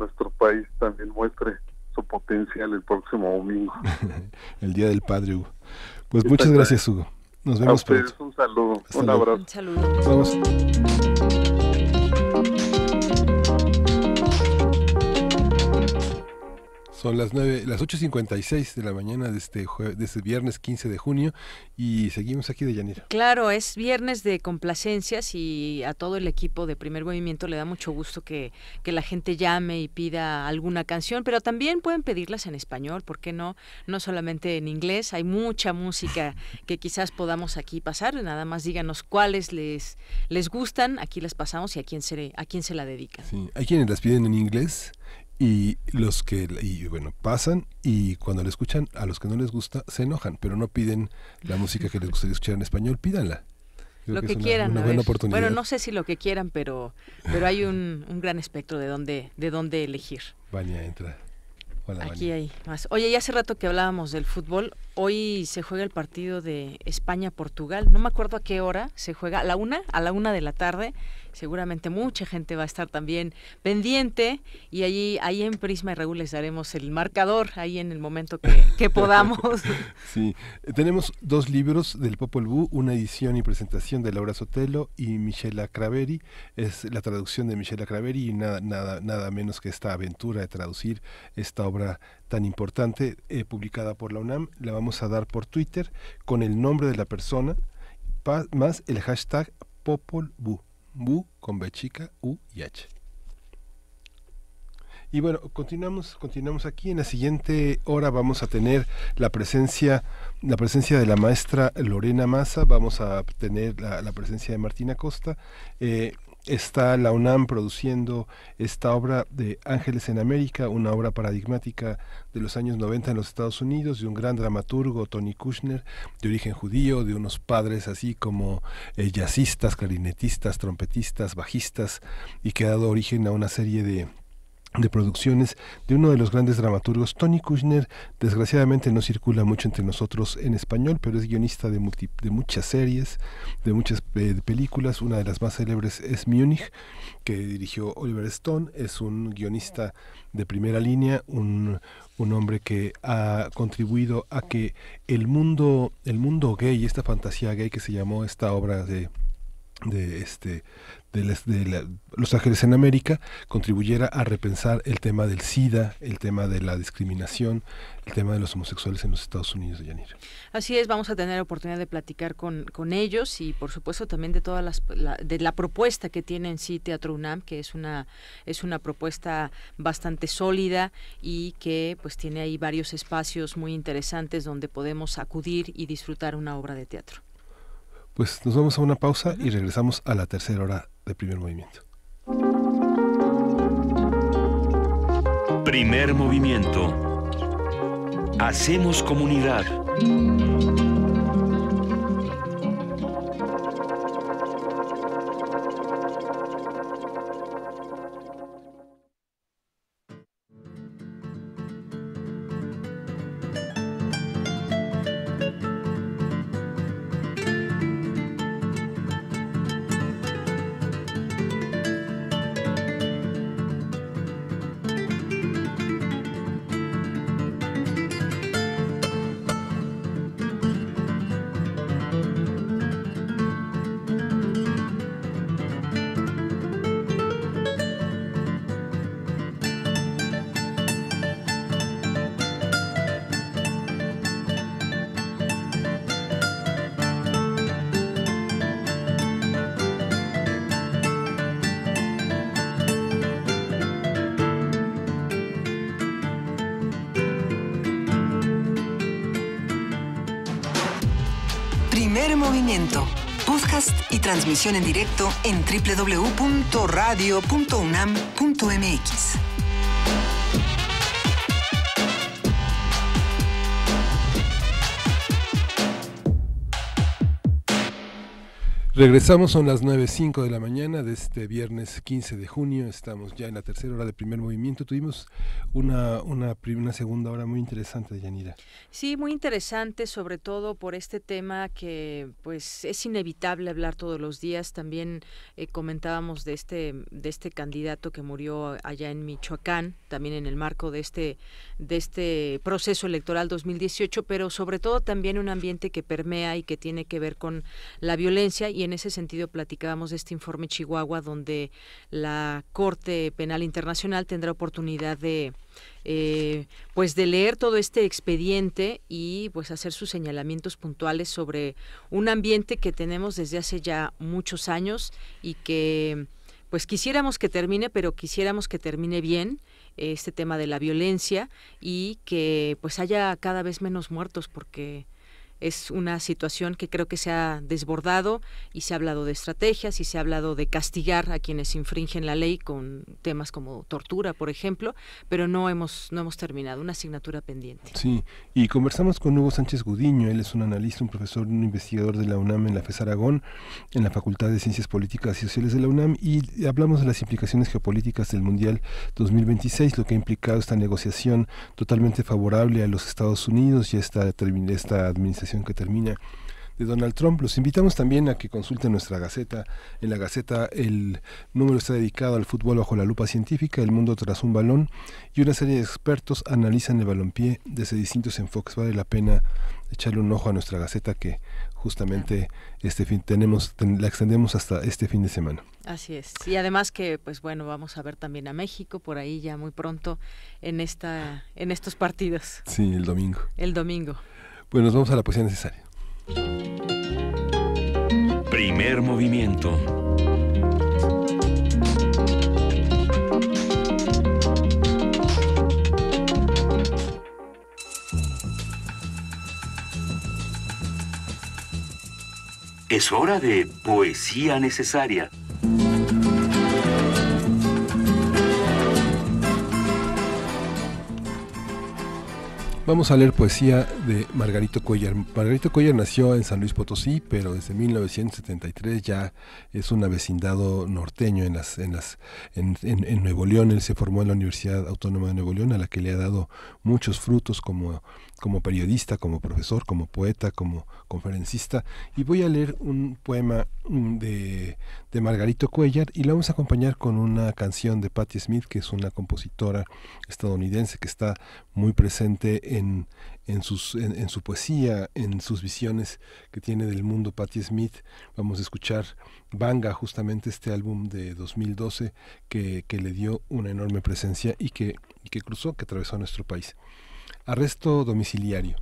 nuestro país también muestre su potencial el próximo domingo. El Día del Padre, Hugo. Pues muchas gracias, Hugo. Nos vemos pronto. Un saludo, Hasta un luego. abrazo. Un saludo. Vamos. Son las 8:56 de la mañana de este viernes 15 de junio y seguimos aquí de Yanira. Claro, es viernes de complacencias y a todo el equipo de Primer Movimiento le da mucho gusto que la gente llame y pida alguna canción, pero también pueden pedirlas en español, ¿por qué no? No solamente en inglés, hay mucha música que quizás podamos aquí pasar, nada más díganos cuáles les gustan, aquí las pasamos y a quién se la dedican. Sí, hay quienes las piden en inglés. Y bueno, pasan y cuando la escuchan, a los que no les gusta, se enojan, pero no piden la música que les gustaría escuchar en español, pídanla. Lo que quieran, una buena oportunidad. Bueno, no sé si lo que quieran, pero hay un gran espectro de dónde elegir. Vania, entra. Hola, Aquí Vania. hay más. Oye, ya hace rato que hablábamos del fútbol, hoy se juega el partido de España-Portugal, no me acuerdo a qué hora se juega, a la 1 de la tarde, seguramente mucha gente va a estar también pendiente y ahí en Prisma RU les daremos el marcador ahí en el momento que podamos. Sí, tenemos 2 libros del Popol Vuh, una edición y presentación de Laura Sotelo y Michela Craveri, es la traducción de Michela Craveri y nada menos que esta aventura de traducir esta obra tan importante publicada por la UNAM. La vamos a dar por Twitter con el nombre de la persona más el hashtag Popol Vuh. Bu con B chica, U y H. Y bueno, continuamos aquí. En la siguiente hora vamos a tener la presencia de la maestra Lorena Maza, vamos a tener la presencia de Martina Costa. Está la UNAM produciendo esta obra de Ángeles en América, una obra paradigmática de los años 90 en los Estados Unidos, de un gran dramaturgo, Tony Kushner, de origen judío, de unos padres así como jazzistas, clarinetistas, trompetistas, bajistas, y que ha dado origen a una serie de producciones de uno de los grandes dramaturgos. Tony Kushner desgraciadamente no circula mucho entre nosotros en español, pero es guionista de muchas series, de muchas películas. Una de las más célebres es Múnich, que dirigió Oliver Stone. Es un guionista de primera línea, un hombre que ha contribuido a que el mundo gay, esta fantasía gay que se llamó esta obra de Los Ángeles en América, contribuyera a repensar el tema del SIDA, el tema de la discriminación, el tema de los homosexuales en los Estados Unidos, de Yanira. Así es, vamos a tener la oportunidad de platicar con ellos y por supuesto también de todas de la propuesta que tiene en sí Teatro UNAM, que es una propuesta bastante sólida y que pues tiene ahí varios espacios muy interesantes donde podemos acudir y disfrutar una obra de teatro. Pues nos vamos a una pausa y regresamos a la tercera hora de Primer Movimiento. Primer Movimiento. Hacemos comunidad. Primer Movimiento. Podcast y transmisión en directo en www.radio.unam.mx. Regresamos, son las 9:05 de la mañana de este viernes 15 de junio. Estamos ya en la tercera hora de Primer Movimiento. Tuvimos una segunda hora muy interesante, Yanira. Sí, muy interesante, sobre todo por este tema que pues es inevitable hablar todos los días. También comentábamos de este candidato que murió allá en Michoacán, también en el marco de este proceso electoral 2018, pero sobre todo también un ambiente que permea y que tiene que ver con la violencia, y en ese sentido platicábamos de este informe Chihuahua, donde la Corte Penal Internacional tendrá oportunidad de pues de leer todo este expediente y pues hacer sus señalamientos puntuales sobre un ambiente que tenemos desde hace ya muchos años y que pues quisiéramos que termine, pero quisiéramos que termine bien, este tema de la violencia, y que pues haya cada vez menos muertos, porque es una situación que creo que se ha desbordado, y se ha hablado de estrategias y se ha hablado de castigar a quienes infringen la ley con temas como tortura, por ejemplo, pero no hemos terminado, una asignatura pendiente. Sí, y conversamos con Hugo Sánchez Gudiño. Él es un analista, un profesor, un investigador de la UNAM en la FES Aragón, en la Facultad de Ciencias Políticas y Sociales de la UNAM, y hablamos de las implicaciones geopolíticas del Mundial 2026, lo que ha implicado esta negociación totalmente favorable a los Estados Unidos y esta administración que termina de Donald Trump. Los invitamos también a que consulten nuestra Gaceta. En la Gaceta el número está dedicado al fútbol bajo la lupa científica, el mundo tras un balón, y una serie de expertos analizan el balompié desde distintos enfoques. Vale la pena echarle un ojo a nuestra Gaceta, que justamente la extendemos hasta este fin de semana. Así es. Y además que pues bueno, vamos a ver también a México por ahí ya muy pronto en estos partidos. Sí, el domingo. Bueno, nos vamos a la poesía necesaria. Primer movimiento. Es hora de poesía necesaria. Vamos a leer poesía de Margarito Cuéllar. Margarito Cuéllar nació en San Luis Potosí, pero desde 1973 ya es un avecindado norteño en Nuevo León. Él se formó en la Universidad Autónoma de Nuevo León, a la que le ha dado muchos frutos como periodista, como profesor, como poeta, como conferencista. Y voy a leer un poema de Margarito Cuéllar, y lo vamos a acompañar con una canción de Patti Smith, que es una compositora estadounidense que está muy presente en su poesía, en sus visiones que tiene del mundo. Patti Smith. Vamos a escuchar Banga, justamente este álbum de 2012 que le dio una enorme presencia y que atravesó nuestro país. Arresto domiciliario.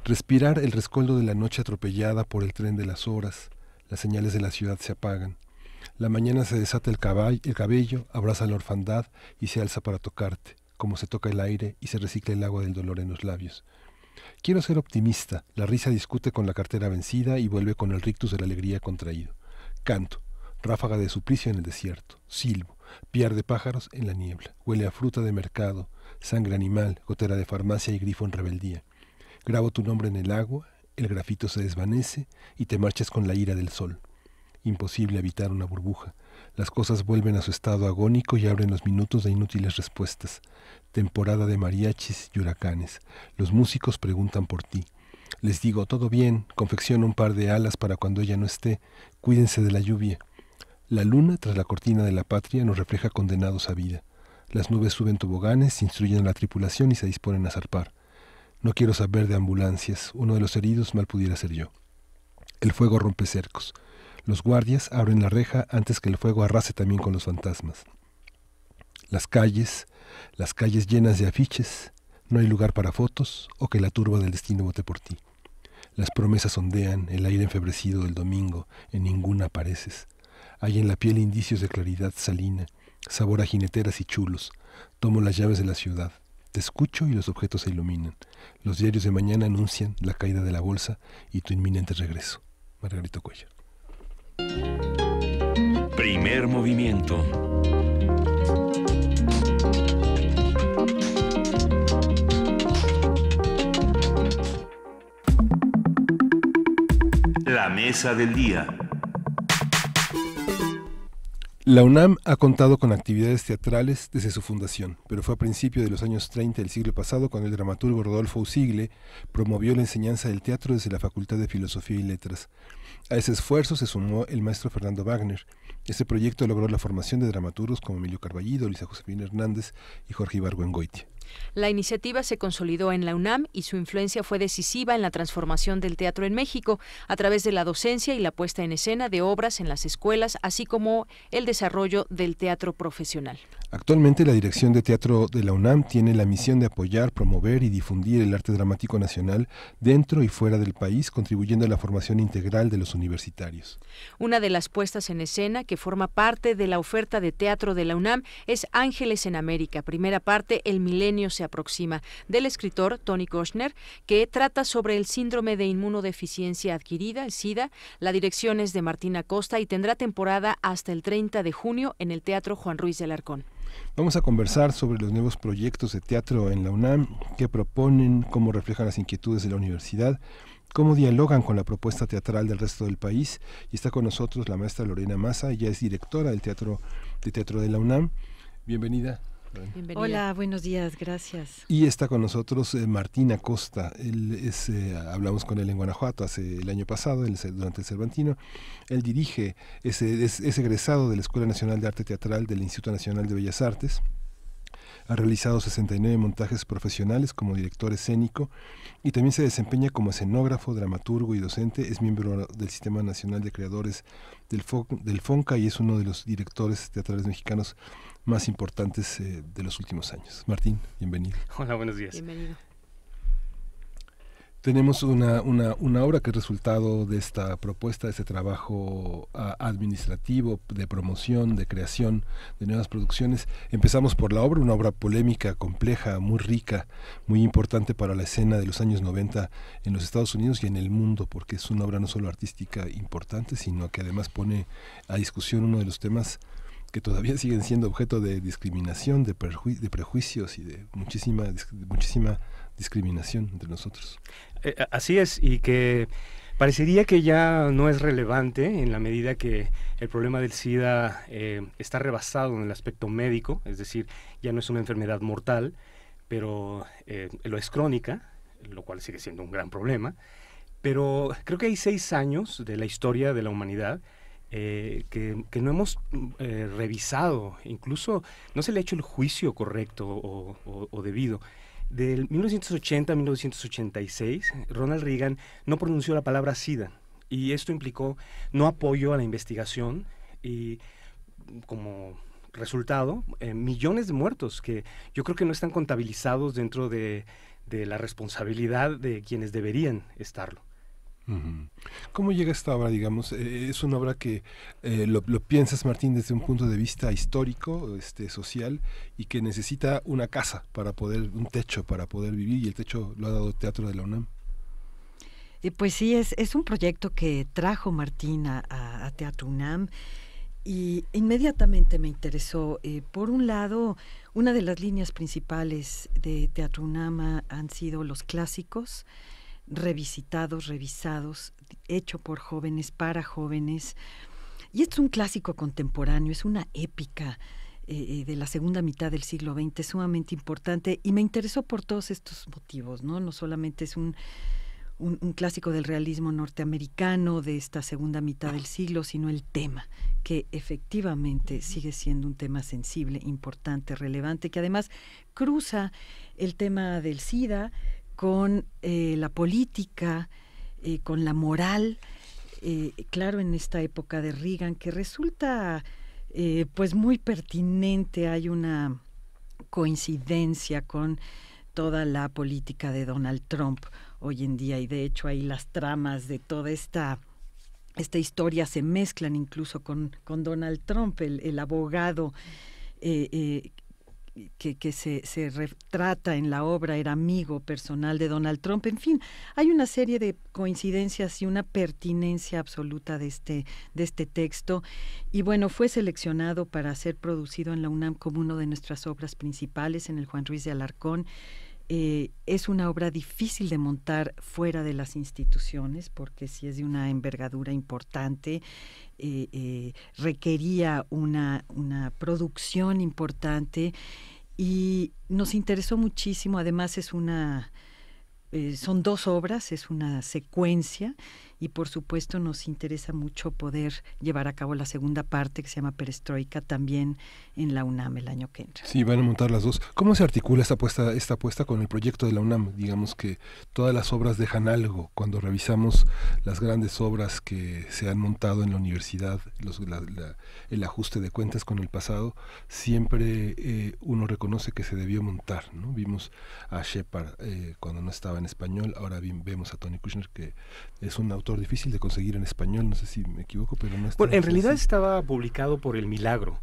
Respirar el rescoldo de la noche atropellada por el tren de las horas. Las señales de la ciudad se apagan. La mañana se desata el cabello, abraza la orfandad y se alza para tocarte, como se toca el aire y se recicla el agua del dolor en los labios. Quiero ser optimista. La risa discute con la cartera vencida y vuelve con el rictus de la alegría contraído. Canto. Ráfaga de suplicio en el desierto. Silbo. Piar de pájaros en la niebla. Huele a fruta de mercado. Sangre animal, gotera de farmacia y grifo en rebeldía. Grabo tu nombre en el agua, el grafito se desvanece y te marchas con la ira del sol. Imposible evitar una burbuja. Las cosas vuelven a su estado agónico y abren los minutos de inútiles respuestas. Temporada de mariachis y huracanes. Los músicos preguntan por ti. Les digo, todo bien, confecciono un par de alas para cuando ella no esté. Cuídense de la lluvia. La luna, tras la cortina de la patria, nos refleja condenados a vida. Las nubes suben toboganes, instruyen a la tripulación y se disponen a zarpar. No quiero saber de ambulancias. Uno de los heridos mal pudiera ser yo. El fuego rompe cercos. Los guardias abren la reja antes que el fuego arrase también con los fantasmas. Las calles llenas de afiches. No hay lugar para fotos o que la turba del destino vote por ti. Las promesas ondean, el aire enfebrecido del domingo, en ninguna apareces. Hay en la piel indicios de claridad salina, sabor a jineteras y chulos. Tomo las llaves de la ciudad. Te escucho y los objetos se iluminan. Los diarios de mañana anuncian la caída de la bolsa y tu inminente regreso. Margarito Cuéllar. Primer movimiento. La mesa del día. La UNAM ha contado con actividades teatrales desde su fundación, pero fue a principios de los años 30 del siglo pasado cuando el dramaturgo Rodolfo Usigle promovió la enseñanza del teatro desde la Facultad de Filosofía y Letras. A ese esfuerzo se sumó el maestro Fernando Wagner. Este proyecto logró la formación de dramaturgos como Emilio Carballido, Luisa Josefina Hernández y Jorge Ibargüengoitia. La iniciativa se consolidó en la UNAM y su influencia fue decisiva en la transformación del teatro en México a través de la docencia y la puesta en escena de obras en las escuelas, así como el desarrollo del teatro profesional. Actualmente la Dirección de Teatro de la UNAM tiene la misión de apoyar, promover y difundir el arte dramático nacional dentro y fuera del país, contribuyendo a la formación integral de los universitarios. Una de las puestas en escena que forma parte de la oferta de teatro de la UNAM es Ángeles en América, primera parte, El milenio se aproxima, del escritor Tony Kushner, que trata sobre el síndrome de inmunodeficiencia adquirida, el SIDA. La dirección es de Martín Acosta y tendrá temporada hasta el 30 de junio en el Teatro Juan Ruiz de Alarcón. Vamos a conversar sobre los nuevos proyectos de teatro en la UNAM, qué proponen, cómo reflejan las inquietudes de la universidad, cómo dialogan con la propuesta teatral del resto del país. Y está con nosotros la maestra Lorena Maza, ella es directora del Teatro de la UNAM. Bienvenida. Bienvenida. Hola, buenos días, gracias. Y está con nosotros Martín Acosta. Él es, hablamos con él en Guanajuato el año pasado, durante el Cervantino. Él dirige, es egresado de la Escuela Nacional de Arte Teatral del Instituto Nacional de Bellas Artes. Ha realizado 69 montajes profesionales como director escénico y también se desempeña como escenógrafo, dramaturgo y docente. Es miembro del Sistema Nacional de Creadores del FONCA y es uno de los directores teatrales mexicanos más importantes de los últimos años. Martín, bienvenido. Hola, buenos días. Bienvenido. Tenemos una obra que es resultado de esta propuesta, de este trabajo administrativo, de promoción, de creación de nuevas producciones. Empezamos por la obra, una obra polémica, compleja, muy rica, muy importante para la escena de los años 90 en los Estados Unidos y en el mundo, porque es una obra no solo artística importante, sino que además pone a discusión uno de los temas que todavía siguen siendo objeto de discriminación, de prejuicios y de muchísima discriminación entre nosotros. Así es, y que parecería que ya no es relevante en la medida que el problema del SIDA está rebasado en el aspecto médico, es decir, ya no es una enfermedad mortal, pero lo es crónica, lo cual sigue siendo un gran problema. Pero creo que hay 6 años de la historia de la humanidad que no hemos revisado, incluso no se le ha hecho el juicio correcto o debido. Del 1980 a 1986, Ronald Reagan no pronunció la palabra SIDA y esto implicó no apoyo a la investigación y como resultado millones de muertos que yo creo que no están contabilizados dentro de la responsabilidad de quienes deberían estarlo. ¿Cómo llega esta obra, digamos? Es una obra que lo piensas, Martín, desde un punto de vista histórico, social, y que necesita una casa para poder, un techo para poder vivir, y el techo lo ha dado el Teatro de la UNAM. Pues sí, es un proyecto que trajo Martín a Teatro UNAM y inmediatamente me interesó. Por un lado, una de las líneas principales de Teatro UNAM han sido los clásicos, revisitados, revisados, hecho por jóvenes, para jóvenes. Y es un clásico contemporáneo, es una épica de la segunda mitad del siglo XX, sumamente importante, y me interesó por todos estos motivos, ¿no? No solamente es un clásico del realismo norteamericano de esta segunda mitad del siglo, sino el tema, que efectivamente sigue siendo un tema sensible, importante, relevante, que además cruza el tema del SIDA con la política, con la moral, claro, en esta época de Reagan, que resulta pues muy pertinente. Hay una coincidencia con toda la política de Donald Trump hoy en día, y de hecho ahí las tramas de toda esta historia se mezclan incluso con Donald Trump, el abogado que se retrata en la obra, era amigo personal de Donald Trump. En fin, hay una serie de coincidencias y una pertinencia absoluta de este texto, y bueno, fue seleccionado para ser producido en la UNAM como una de nuestras obras principales en el Juan Ruiz de Alarcón. Es una obra difícil de montar fuera de las instituciones, porque sí es de una envergadura importante, requería una producción importante y nos interesó muchísimo. Además son 2 obras, es una secuencia y por supuesto nos interesa mucho poder llevar a cabo la segunda parte, que se llama Perestroika, también en la UNAM el año que entra. Sí, van a montar las dos. ¿Cómo se articula esta apuesta con el proyecto de la UNAM? Digamos que todas las obras dejan algo. Cuando revisamos las grandes obras que se han montado en la universidad, el ajuste de cuentas con el pasado, siempre uno reconoce que se debió montar, ¿no? Vimos a Shepard cuando no estaba en español, ahora vemos a Tony Kushner, que es un autor difícil de conseguir en español, no sé si me equivoco, pero no está. Bueno, en realidad estaba publicado por El Milagro.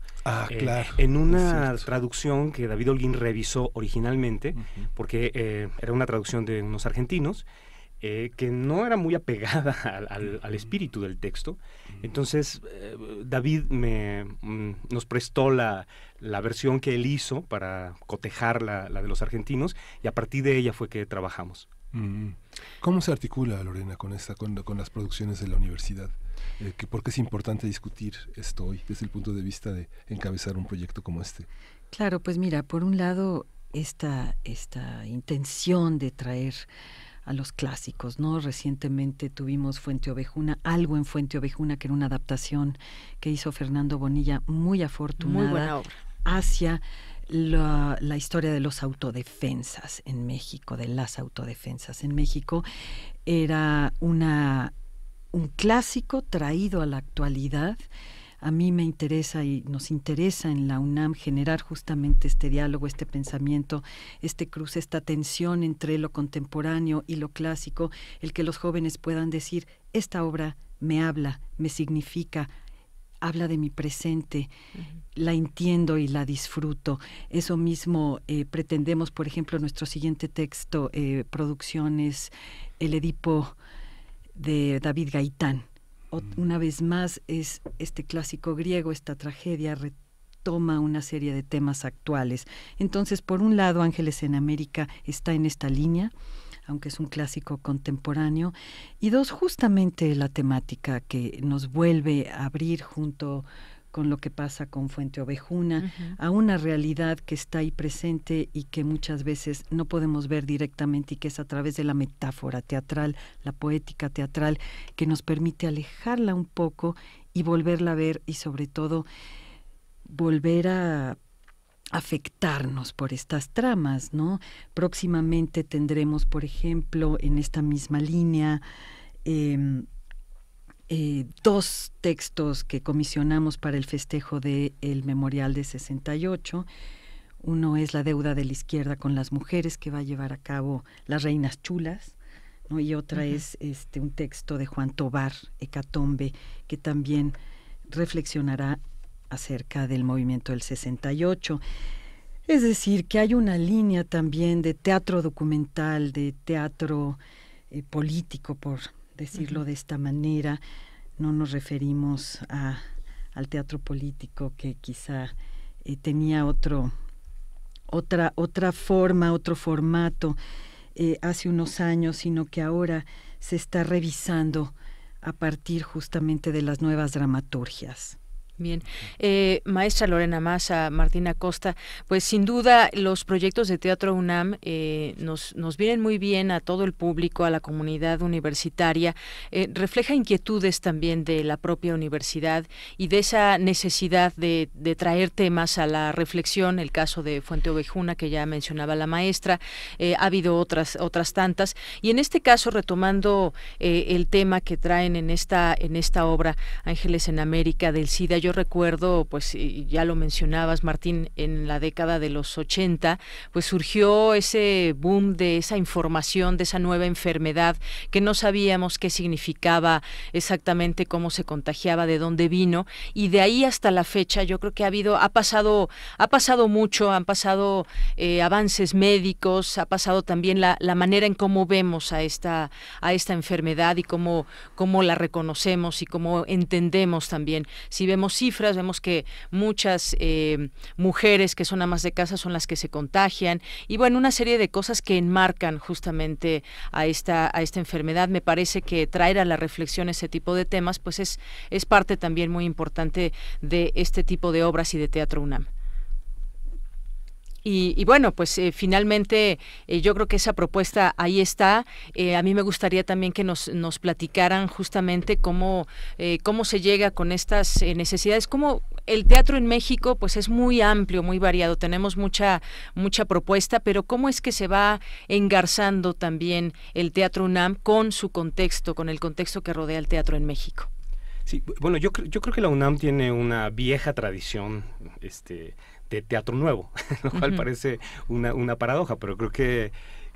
Claro. En una traducción que David Holguín revisó originalmente, porque era una traducción de unos argentinos, que no era muy apegada al espíritu del texto. Entonces, David nos prestó la versión que él hizo para cotejar la de los argentinos, y a partir de ella fue que trabajamos. ¿Cómo se articula, Lorena, con las producciones de la universidad? ¿Por qué es importante discutir esto hoy desde el punto de vista de encabezar un proyecto como este? Claro, pues mira, por un lado esta intención de traer a los clásicos, ¿no? Recientemente tuvimos algo en Fuente Ovejuna, que era una adaptación que hizo Fernando Bonilla, muy afortunada, muy buena obra, hacia la historia de los autodefensas en México, de las autodefensas en México. Era un clásico traído a la actualidad. A mí me interesa y nos interesa en la UNAM generar justamente este diálogo, este pensamiento, este cruce, esta tensión entre lo contemporáneo y lo clásico, el que los jóvenes puedan decir, esta obra me habla, me significa, habla de mi presente, la entiendo y la disfruto. Eso mismo pretendemos, por ejemplo, nuestro siguiente texto, producciones El Edipo de David Gaitán. Una vez más es este clásico griego, esta tragedia retoma una serie de temas actuales. Entonces, por un lado, Ángeles en América está en esta línea, aunque es un clásico contemporáneo, y 2, justamente la temática que nos vuelve a abrir junto con lo que pasa con Fuente Ovejuna, a una realidad que está ahí presente y que muchas veces no podemos ver directamente, y que es a través de la metáfora teatral, la poética teatral, que nos permite alejarla un poco y volverla a ver, y sobre todo volver a afectarnos por estas tramas, ¿no? Próximamente tendremos, por ejemplo, en esta misma línea, 2 textos que comisionamos para el festejo del Memorial de 68. Uno es La deuda de la izquierda con las mujeres, que va a llevar a cabo Las Reinas Chulas, ¿no? Y otra es un texto de Juan Tobar, Hecatombe, que también reflexionará acerca del movimiento del 68. Es decir, que hay una línea también de teatro documental, de teatro político, por decirlo de esta manera. No nos referimos al teatro político, que quizá tenía otra forma, otro formato hace unos años, sino que ahora se está revisando a partir justamente de las nuevas dramaturgias. Bien, maestra Lorena Maza, Martín Acosta, pues sin duda los proyectos de Teatro UNAM nos vienen muy bien a todo el público, a la comunidad universitaria, refleja inquietudes también de la propia universidad y de esa necesidad de traer temas a la reflexión. El caso de Fuente Ovejuna, que ya mencionaba la maestra, ha habido otras tantas, y en este caso, retomando el tema que traen en esta obra, Ángeles en América, del SIDA. Yo recuerdo, pues ya lo mencionabas, Martín, en la década de los 80, pues surgió ese boom de esa información, de esa nueva enfermedad que no sabíamos qué significaba exactamente, cómo se contagiaba, de dónde vino, y de ahí hasta la fecha yo creo que ha pasado mucho, han pasado avances médicos, ha pasado también la manera en cómo vemos a esta enfermedad y cómo la reconocemos y cómo entendemos también. Si vemos vemos cifras, vemos que muchas mujeres que son amas de casa son las que se contagian, y bueno, una serie de cosas que enmarcan justamente a esta enfermedad. Me parece que traer a la reflexión ese tipo de temas, pues es parte también muy importante de este tipo de obras y de Teatro UNAM. Y bueno, pues finalmente yo creo que esa propuesta ahí está. A mí me gustaría también que nos platicaran justamente cómo se llega con estas necesidades, cómo el teatro en México pues es muy amplio, muy variado, tenemos mucha propuesta, pero cómo es que se va engarzando también el Teatro UNAM con su contexto, con el contexto que rodea el teatro en México. Sí, bueno, yo creo que la UNAM tiene una vieja tradición, de teatro nuevo, lo cual parece una paradoja, pero creo que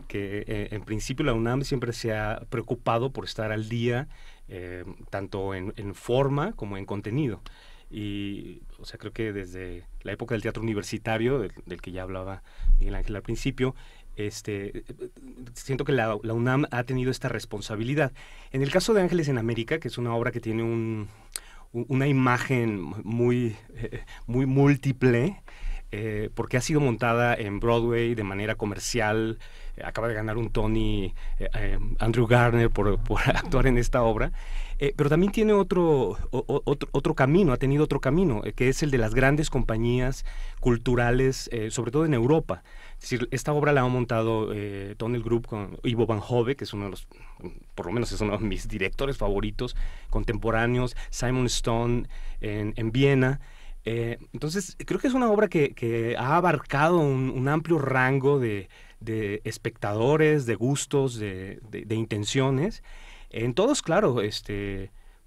en principio la UNAM siempre se ha preocupado por estar al día, tanto en forma como en contenido. Y, o sea, creo que desde la época del teatro universitario, del que ya hablaba Miguel Ángel al principio, siento que la UNAM ha tenido esta responsabilidad. En el caso de Ángeles en América, que es una obra que tiene una imagen muy múltiple, porque ha sido montada en Broadway de manera comercial, acaba de ganar un Tony Andrew Garner por actuar en esta obra, pero también tiene otro camino, ha tenido otro camino, que es el de las grandes compañías culturales, sobre todo en Europa. Es decir, esta obra la ha montado Tonel Group con Ivo Van Hove, que es uno de los, por lo menos es uno de mis directores favoritos contemporáneos, Simon Stone en Viena. Entonces, creo que es una obra que ha abarcado un amplio rango de espectadores, de gustos, de intenciones, en todos, claro,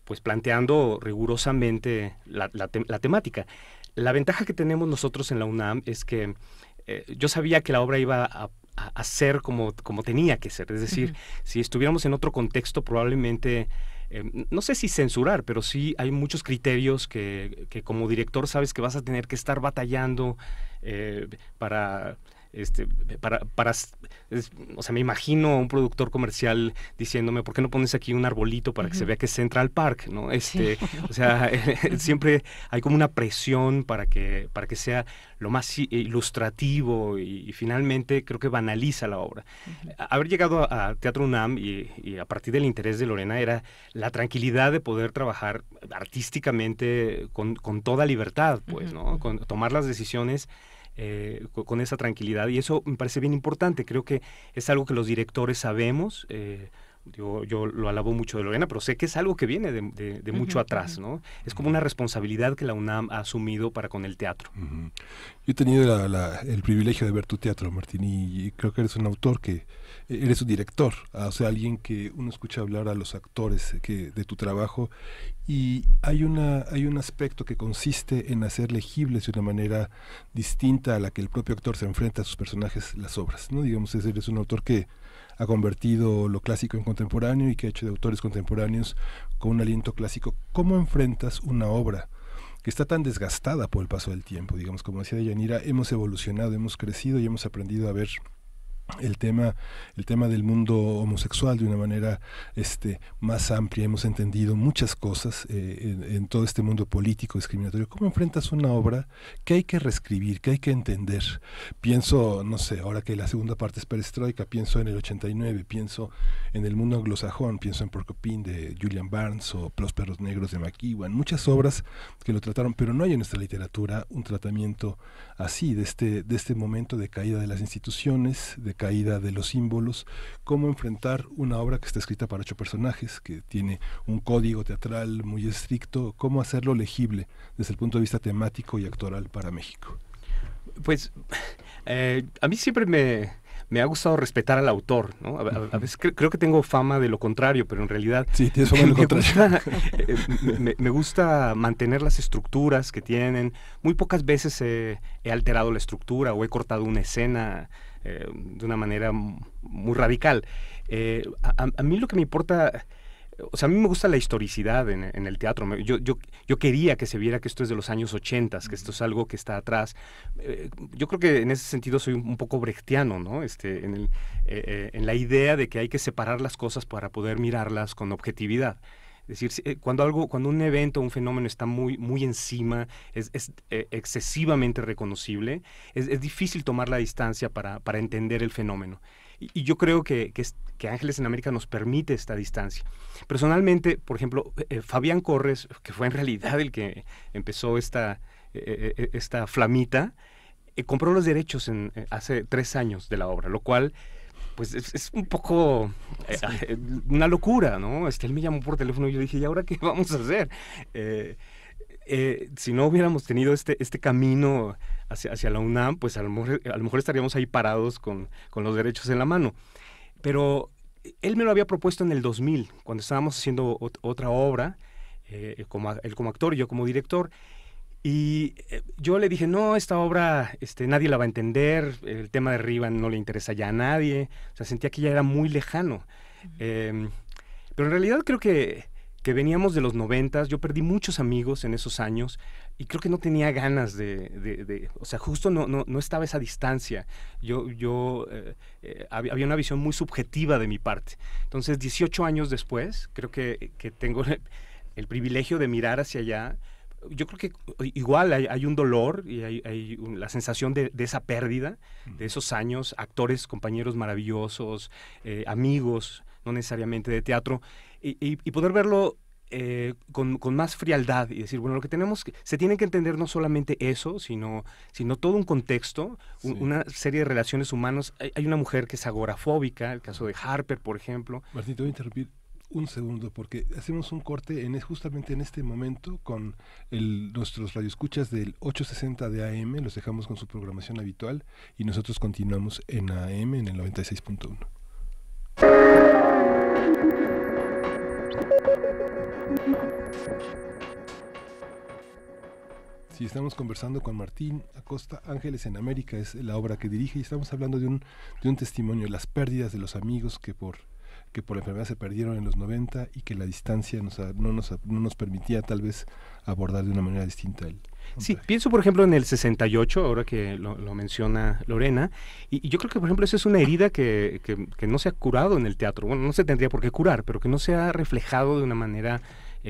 pues planteando rigurosamente la temática. La ventaja que tenemos nosotros en la UNAM es que yo sabía que la obra iba a ser como tenía que ser, es decir, si estuviéramos en otro contexto probablemente... no sé si censurar, pero sí hay muchos criterios que como director sabes que vas a tener que estar batallando para o sea, me imagino a un productor comercial diciéndome, ¿por qué no pones aquí un arbolito para que se vea que es Central Park? ¿No? Sí. O sea, siempre hay como una presión para que sea lo más ilustrativo y finalmente creo que banaliza la obra. Haber llegado a Teatro UNAM y a partir del interés de Lorena era la tranquilidad de poder trabajar artísticamente con toda libertad, pues, ¿no? Con tomar las decisiones con esa tranquilidad, y eso me parece bien importante. Creo que es algo que los directores sabemos. Yo lo alabo mucho de Lorena, pero sé que es algo que viene de mucho atrás, ¿no? Es como una responsabilidad que la UNAM ha asumido para con el teatro. Yo he tenido el privilegio de ver tu teatro, Martín, y creo que eres un autor eres un director, o sea, alguien que uno escucha hablar a los actores de tu trabajo, y hay un aspecto que consiste en hacer legibles de una manera distinta a la que el propio actor se enfrenta a sus personajes, las obras, ¿no? Digamos, eres un autor que ha convertido lo clásico en contemporáneo y que ha hecho de autores contemporáneos con un aliento clásico. ¿Cómo enfrentas una obra que está tan desgastada por el paso del tiempo? Digamos, como decía Yanira, hemos evolucionado, hemos crecido y hemos aprendido a ver el tema del mundo homosexual de una manera más amplia. Hemos entendido muchas cosas en todo este mundo político discriminatorio. ¿Cómo enfrentas una obra que hay que reescribir, que hay que entender? Pienso, no sé, ahora que la segunda parte es perestroika, pienso en el 89, pienso en el mundo anglosajón, pienso en Porcupine de Julian Barnes o Los perros negros de McEwan, muchas obras que lo trataron, pero no hay en nuestra literatura un tratamiento así de este momento de caída de las instituciones, de caída de los símbolos. Cómo enfrentar una obra que está escrita para 8 personajes, que tiene un código teatral muy estricto, cómo hacerlo legible desde el punto de vista temático y actoral para México. Pues a mí siempre me ha gustado respetar al autor, ¿no? A veces creo que tengo fama de lo contrario, pero en realidad sí, tienes fama de lo contrario. Me gusta mantener las estructuras que tienen. Muy pocas veces he alterado la estructura o he cortado una escena de una manera muy radical. A mí lo que me importa, o sea, a mí me gusta la historicidad en el teatro. Yo quería que se viera que esto es de los años 80, que esto es algo que está atrás. Yo creo que en ese sentido soy un poco brechtiano, ¿no? En la idea de que hay que separar las cosas para poder mirarlas con objetividad. Es decir, cuando un evento, un fenómeno está muy encima, es excesivamente reconocible, es difícil tomar la distancia para entender el fenómeno. Y yo creo que Ángeles en América nos permite esta distancia. Personalmente, por ejemplo, Fabián Corres, que fue en realidad el que empezó esta flamita, compró los derechos hace 3 años de la obra, lo cual pues es un poco una locura, ¿no? Él me llamó por teléfono y yo dije, ¿y ahora qué vamos a hacer? Si no hubiéramos tenido este camino hacia la UNAM, pues a lo mejor estaríamos ahí parados con los derechos en la mano. Pero él me lo había propuesto en el 2000, cuando estábamos haciendo otra obra, él como actor y yo como director. Y yo le dije, no, esta obra nadie la va a entender, el tema de arriba no le interesa ya a nadie, o sea, sentía que ya era muy lejano. Pero en realidad creo que veníamos de los 90s, yo perdí muchos amigos en esos años y creo que no tenía ganas o sea, justo no estaba esa distancia. Había una visión muy subjetiva de mi parte. Entonces, 18 años después, creo que tengo el privilegio de mirar hacia allá. Yo creo que igual hay un dolor y hay la sensación de esa pérdida, de esos años, actores, compañeros maravillosos, amigos, no necesariamente de teatro, y poder verlo con más frialdad y decir, bueno, lo que se tiene que entender no solamente eso, sino todo un contexto, una serie de relaciones humanas. Hay una mujer que es agorafóbica, el caso de Harper, por ejemplo. Martín, te voy a interrumpir un segundo, porque hacemos un corte justamente en este momento con nuestros radioescuchas del 860 de AM, los dejamos con su programación habitual y nosotros continuamos en AM en el 96.1. Sí, estamos conversando con Martín Acosta. Ángeles en América es la obra que dirige y estamos hablando de un testimonio, las pérdidas de los amigos que por la enfermedad se perdieron en los 90 y que la distancia no nos permitía tal vez abordar de una manera distinta. Sí, pienso por ejemplo en el 68, ahora que lo menciona Lorena, y yo creo que por ejemplo esa es una herida que no se ha curado en el teatro. Bueno, no se tendría por qué curar, pero que no se ha reflejado de una manera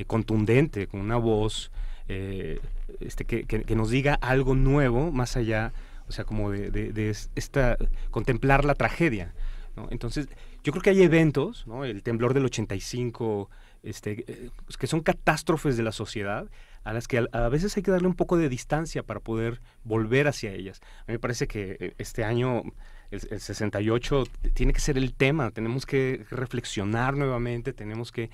contundente, con una voz que nos diga algo nuevo, más allá, o sea, como de contemplar la tragedia, ¿no? Entonces, yo creo que hay eventos, ¿no? El temblor del 85, que son catástrofes de la sociedad, a las que a veces hay que darle un poco de distancia para poder volver hacia ellas. A mí me parece que este año, el 68, tiene que ser el tema, tenemos que reflexionar nuevamente, tenemos que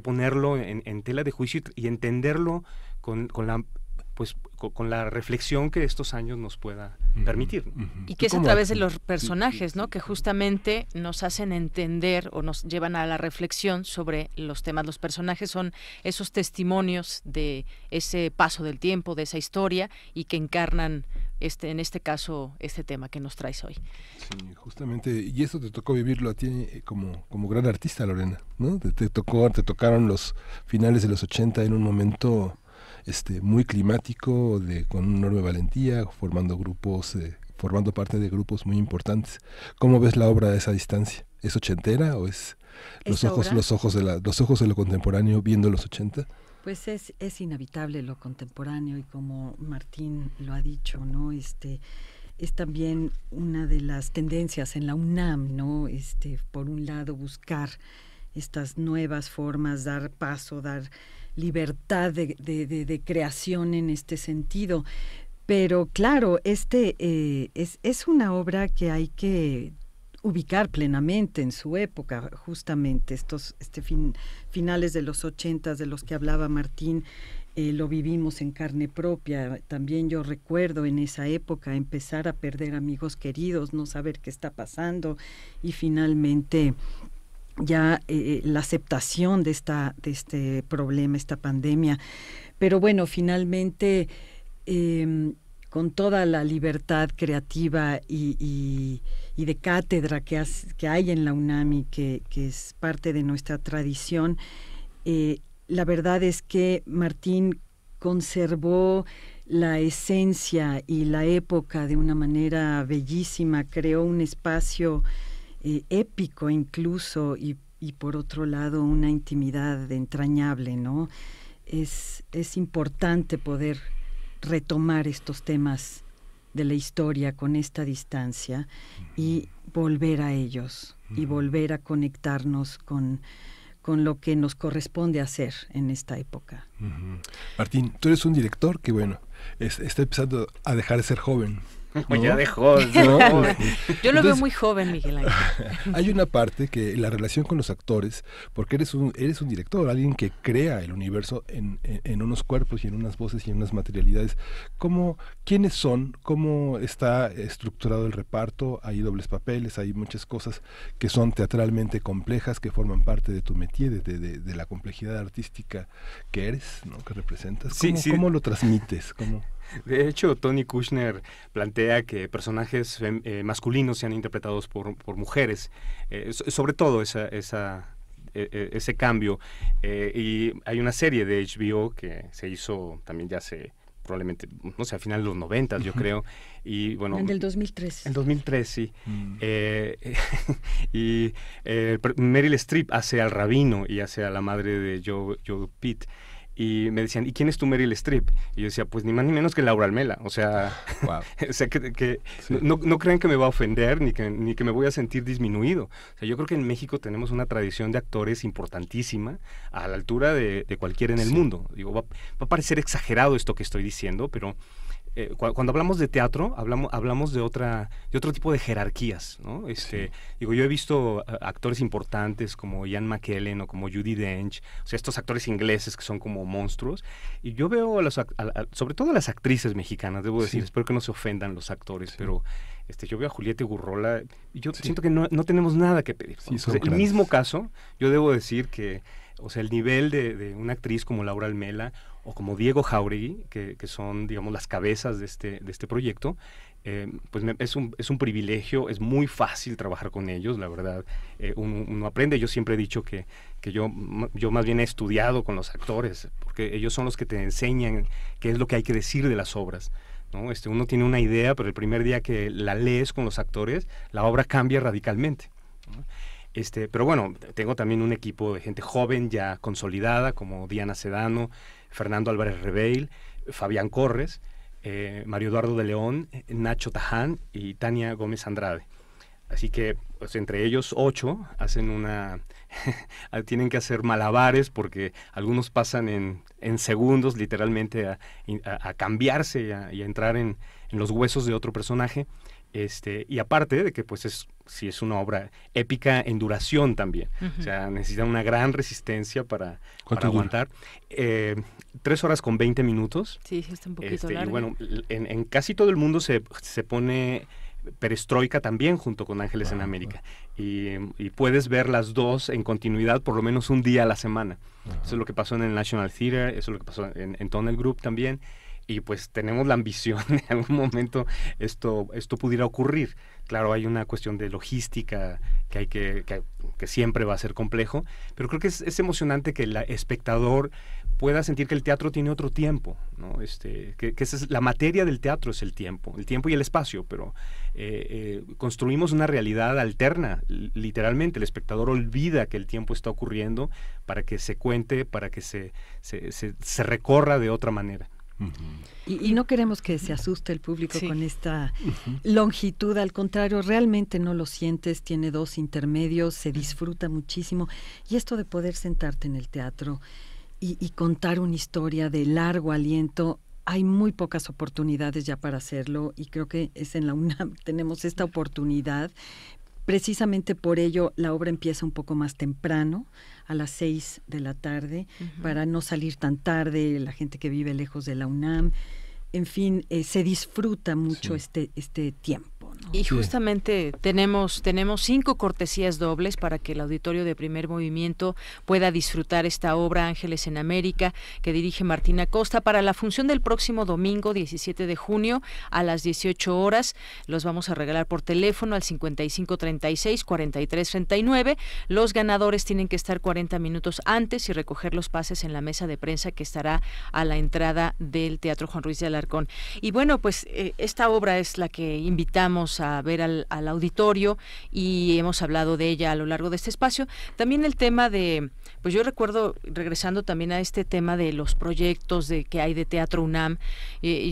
ponerlo en tela de juicio y entenderlo con la reflexión que estos años nos pueda permitir, ¿no? Y que es a través de los personajes, ¿no? Que justamente nos hacen entender o nos llevan a la reflexión sobre los temas. Los personajes son esos testimonios de ese paso del tiempo, de esa historia, y que encarnan en este caso este tema que nos traes hoy. Sí, justamente, y eso te tocó vivirlo a ti como gran artista, Lorena, ¿no? Te tocaron los finales de los 80 en un momento muy climático, con una enorme valentía, formando parte de grupos muy importantes. ¿Cómo ves la obra a esa distancia? ¿Es ochentera o es los ojos de lo contemporáneo viendo los 80? Pues es inevitable lo contemporáneo, y como Martín lo ha dicho, ¿no? Es también una de las tendencias en la UNAM, ¿no? Por un lado, buscar estas nuevas formas, dar libertad de creación en este sentido. Pero claro, es una obra que hay que ubicar plenamente en su época, justamente finales de los 80 de los que hablaba Martín, lo vivimos en carne propia. También yo recuerdo en esa época empezar a perder amigos queridos, no saber qué está pasando, y finalmente ya la aceptación de este problema, esta pandemia. Pero bueno, finalmente con toda la libertad creativa y de cátedra que hay en la UNAM y que es parte de nuestra tradición, la verdad es que Martín conservó la esencia y la época de una manera bellísima, creó un espacio épico incluso, y y por otro lado una intimidad entrañable, ¿no? Es importante poder retomar estos temas de la historia con esta distancia y volver a ellos y volver a conectarnos con lo que nos corresponde hacer en esta época. Martín, tú eres un director que, bueno, está empezando a dejar de ser joven. ¿No? Ya dejó. ¿No? Yo lo veo muy joven, Miguel Ángel. Hay una parte que la relación con los actores, porque eres un director, alguien que crea el universo en unos cuerpos y en unas voces y en unas materialidades. ¿Quiénes son? ¿Cómo está estructurado el reparto? Hay dobles papeles, hay muchas cosas que son teatralmente complejas, que forman parte de tu métier, de la complejidad artística que eres, ¿no? Que representas. ¿Cómo lo transmites? De hecho, Tony Kushner plantea que personajes masculinos sean interpretados por mujeres, sobre todo ese cambio. Y hay una serie de HBO que se hizo también ya hace probablemente, no sé, a finales de los 90, yo creo. Y bueno, en el 2003. En 2003, sí. Y Meryl Streep hace al rabino y hace a la madre de Joe Pitt. Y me decían, ¿y quién es tu Meryl Streep? Y yo decía, pues ni más ni menos que Laura Almela. O sea, wow. O sea que sí. no crean que me va a ofender ni que me voy a sentir disminuido. O sea, yo creo que en México tenemos una tradición de actores importantísima a la altura de cualquiera en el mundo. Digo, va a parecer exagerado esto que estoy diciendo, pero cuando hablamos de teatro, hablamos de otro tipo de jerarquías, ¿no? Digo, yo he visto actores importantes como Ian McKellen o como Judi Dench, o sea, estos actores ingleses que son como monstruos, y yo veo sobre todo a las actrices mexicanas, debo decir, espero que no se ofendan los actores, pero yo veo a Julieta Gurrola y yo siento que no tenemos nada que pedir. Sí, el mismo caso, yo debo decir que, o sea, el nivel de una actriz como Laura Almela o como Diego Jauregui, que son, digamos, las cabezas de este proyecto, pues es un privilegio, es muy fácil trabajar con ellos, la verdad. Uno aprende. Yo siempre he dicho que yo más bien he estudiado con los actores, porque ellos son los que te enseñan qué es lo que hay que decir de las obras, ¿no? Uno tiene una idea, pero el primer día que la lees con los actores, la obra cambia radicalmente, ¿no? Pero bueno, tengo también un equipo de gente joven ya consolidada, como Diana Sedano, Fernando Álvarez Rebeil, Fabián Corres, Mario Eduardo de León, Nacho Taján y Tania Gómez Andrade. Así que pues, entre ellos 8 hacen tienen que hacer malabares porque algunos pasan en segundos literalmente a cambiarse y a entrar en los huesos de otro personaje. Y aparte de que pues sí es una obra épica en duración también. O sea, necesita una gran resistencia para aguantar. 3 horas con 20 minutos. Sí, está un poquito largo. Y bueno, en casi todo el mundo se pone Perestroika también junto con Ángeles en América. Y puedes ver las dos en continuidad por lo menos un día a la semana. Eso es lo que pasó en el National Theatre, eso es lo que pasó en Tunnel Group también. Y pues tenemos la ambición de en algún momento esto pudiera ocurrir. Claro, hay una cuestión de logística que siempre va a ser complejo, pero creo que es emocionante que el espectador pueda sentir que el teatro tiene otro tiempo, ¿no? Que esa es la materia del teatro, es el tiempo y el espacio, pero construimos una realidad alterna, literalmente. El espectador olvida que el tiempo está ocurriendo para que se cuente, para que se recorra de otra manera. Y no queremos que se asuste el público con esta longitud, al contrario, realmente no lo sientes, tiene 2 intermedios, se disfruta muchísimo, y esto de poder sentarte en el teatro y contar una historia de largo aliento, hay muy pocas oportunidades ya para hacerlo, y creo que es en la UNAM, tenemos esta oportunidad. Precisamente por ello la obra empieza un poco más temprano, a las 6 de la tarde, para no salir tan tarde, la gente que vive lejos de la UNAM. En fin, se disfruta mucho este tiempo, ¿no? Y justamente tenemos 5 cortesías dobles para que el auditorio de Primer Movimiento pueda disfrutar esta obra Ángeles en América, que dirige Martín Acosta, para la función del próximo domingo 17 de junio a las 18 horas. Los vamos a regalar por teléfono al 5536-4339. Los ganadores tienen que estar 40 minutos antes y recoger los pases en la mesa de prensa que estará a la entrada del Teatro Juan Ruiz de Alarcón. Y bueno, pues esta obra es la que invitamos invitamos a ver al auditorio y hemos hablado de ella a lo largo de este espacio. También el tema de, pues yo recuerdo, regresando también a este tema de los proyectos que hay de Teatro UNAM,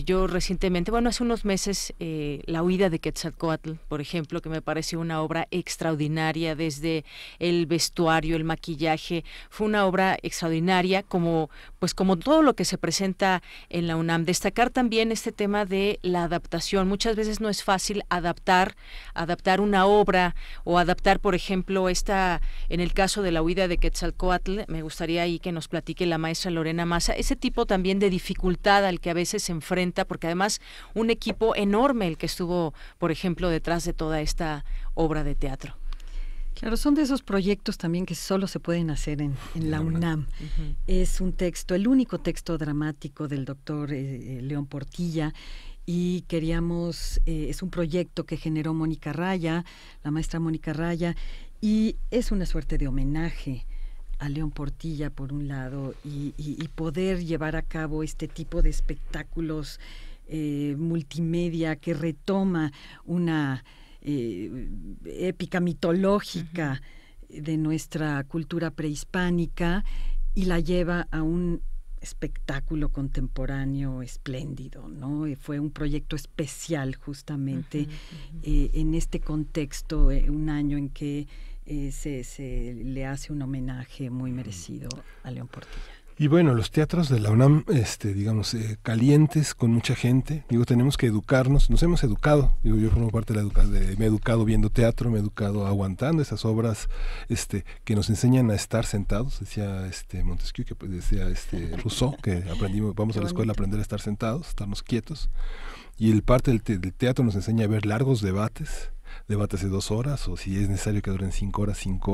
yo recientemente, bueno, hace unos meses, La huida de Quetzalcóatl, por ejemplo, que me pareció una obra extraordinaria, desde el vestuario, el maquillaje, fue una obra extraordinaria, como todo lo que se presenta en la UNAM. Destacar también este tema de la adaptación. Muchas veces no es fácil adaptar una obra o adaptar, por ejemplo, en el caso de La huida de Quetzalcóatl, me gustaría ahí que nos platique la maestra Lorena Maza, ese tipo también de dificultad al que a veces se enfrenta, porque además un equipo enorme el que estuvo, por ejemplo, detrás de toda esta obra de teatro. Claro, son de esos proyectos también que solo se pueden hacer en la UNAM. Uh-huh. Es un texto, el único texto dramático del doctor León Portilla, y queríamos, es un proyecto que generó Mónica Raya, la maestra Mónica Raya, y es una suerte de homenaje a León Portilla, por un lado, y poder llevar a cabo este tipo de espectáculos multimedia que retoma una épica mitológica de nuestra cultura prehispánica y la lleva a un espectáculo contemporáneo espléndido, ¿no? Fue un proyecto especial justamente en este contexto, un año en que se le hace un homenaje muy merecido a León Portilla. Y bueno, los teatros de la UNAM, digamos, calientes, con mucha gente. Digo, tenemos que educarnos, nos hemos educado. Digo, yo formo parte de la educación, me he educado viendo teatro, me he educado aguantando esas obras que nos enseñan a estar sentados. Decía Montesquieu, que decía Rousseau, que vamos a la escuela a aprender a estar sentados, estarnos quietos. Y el parte del teatro nos enseña a ver largos debates de 2 horas, o si es necesario que duren 5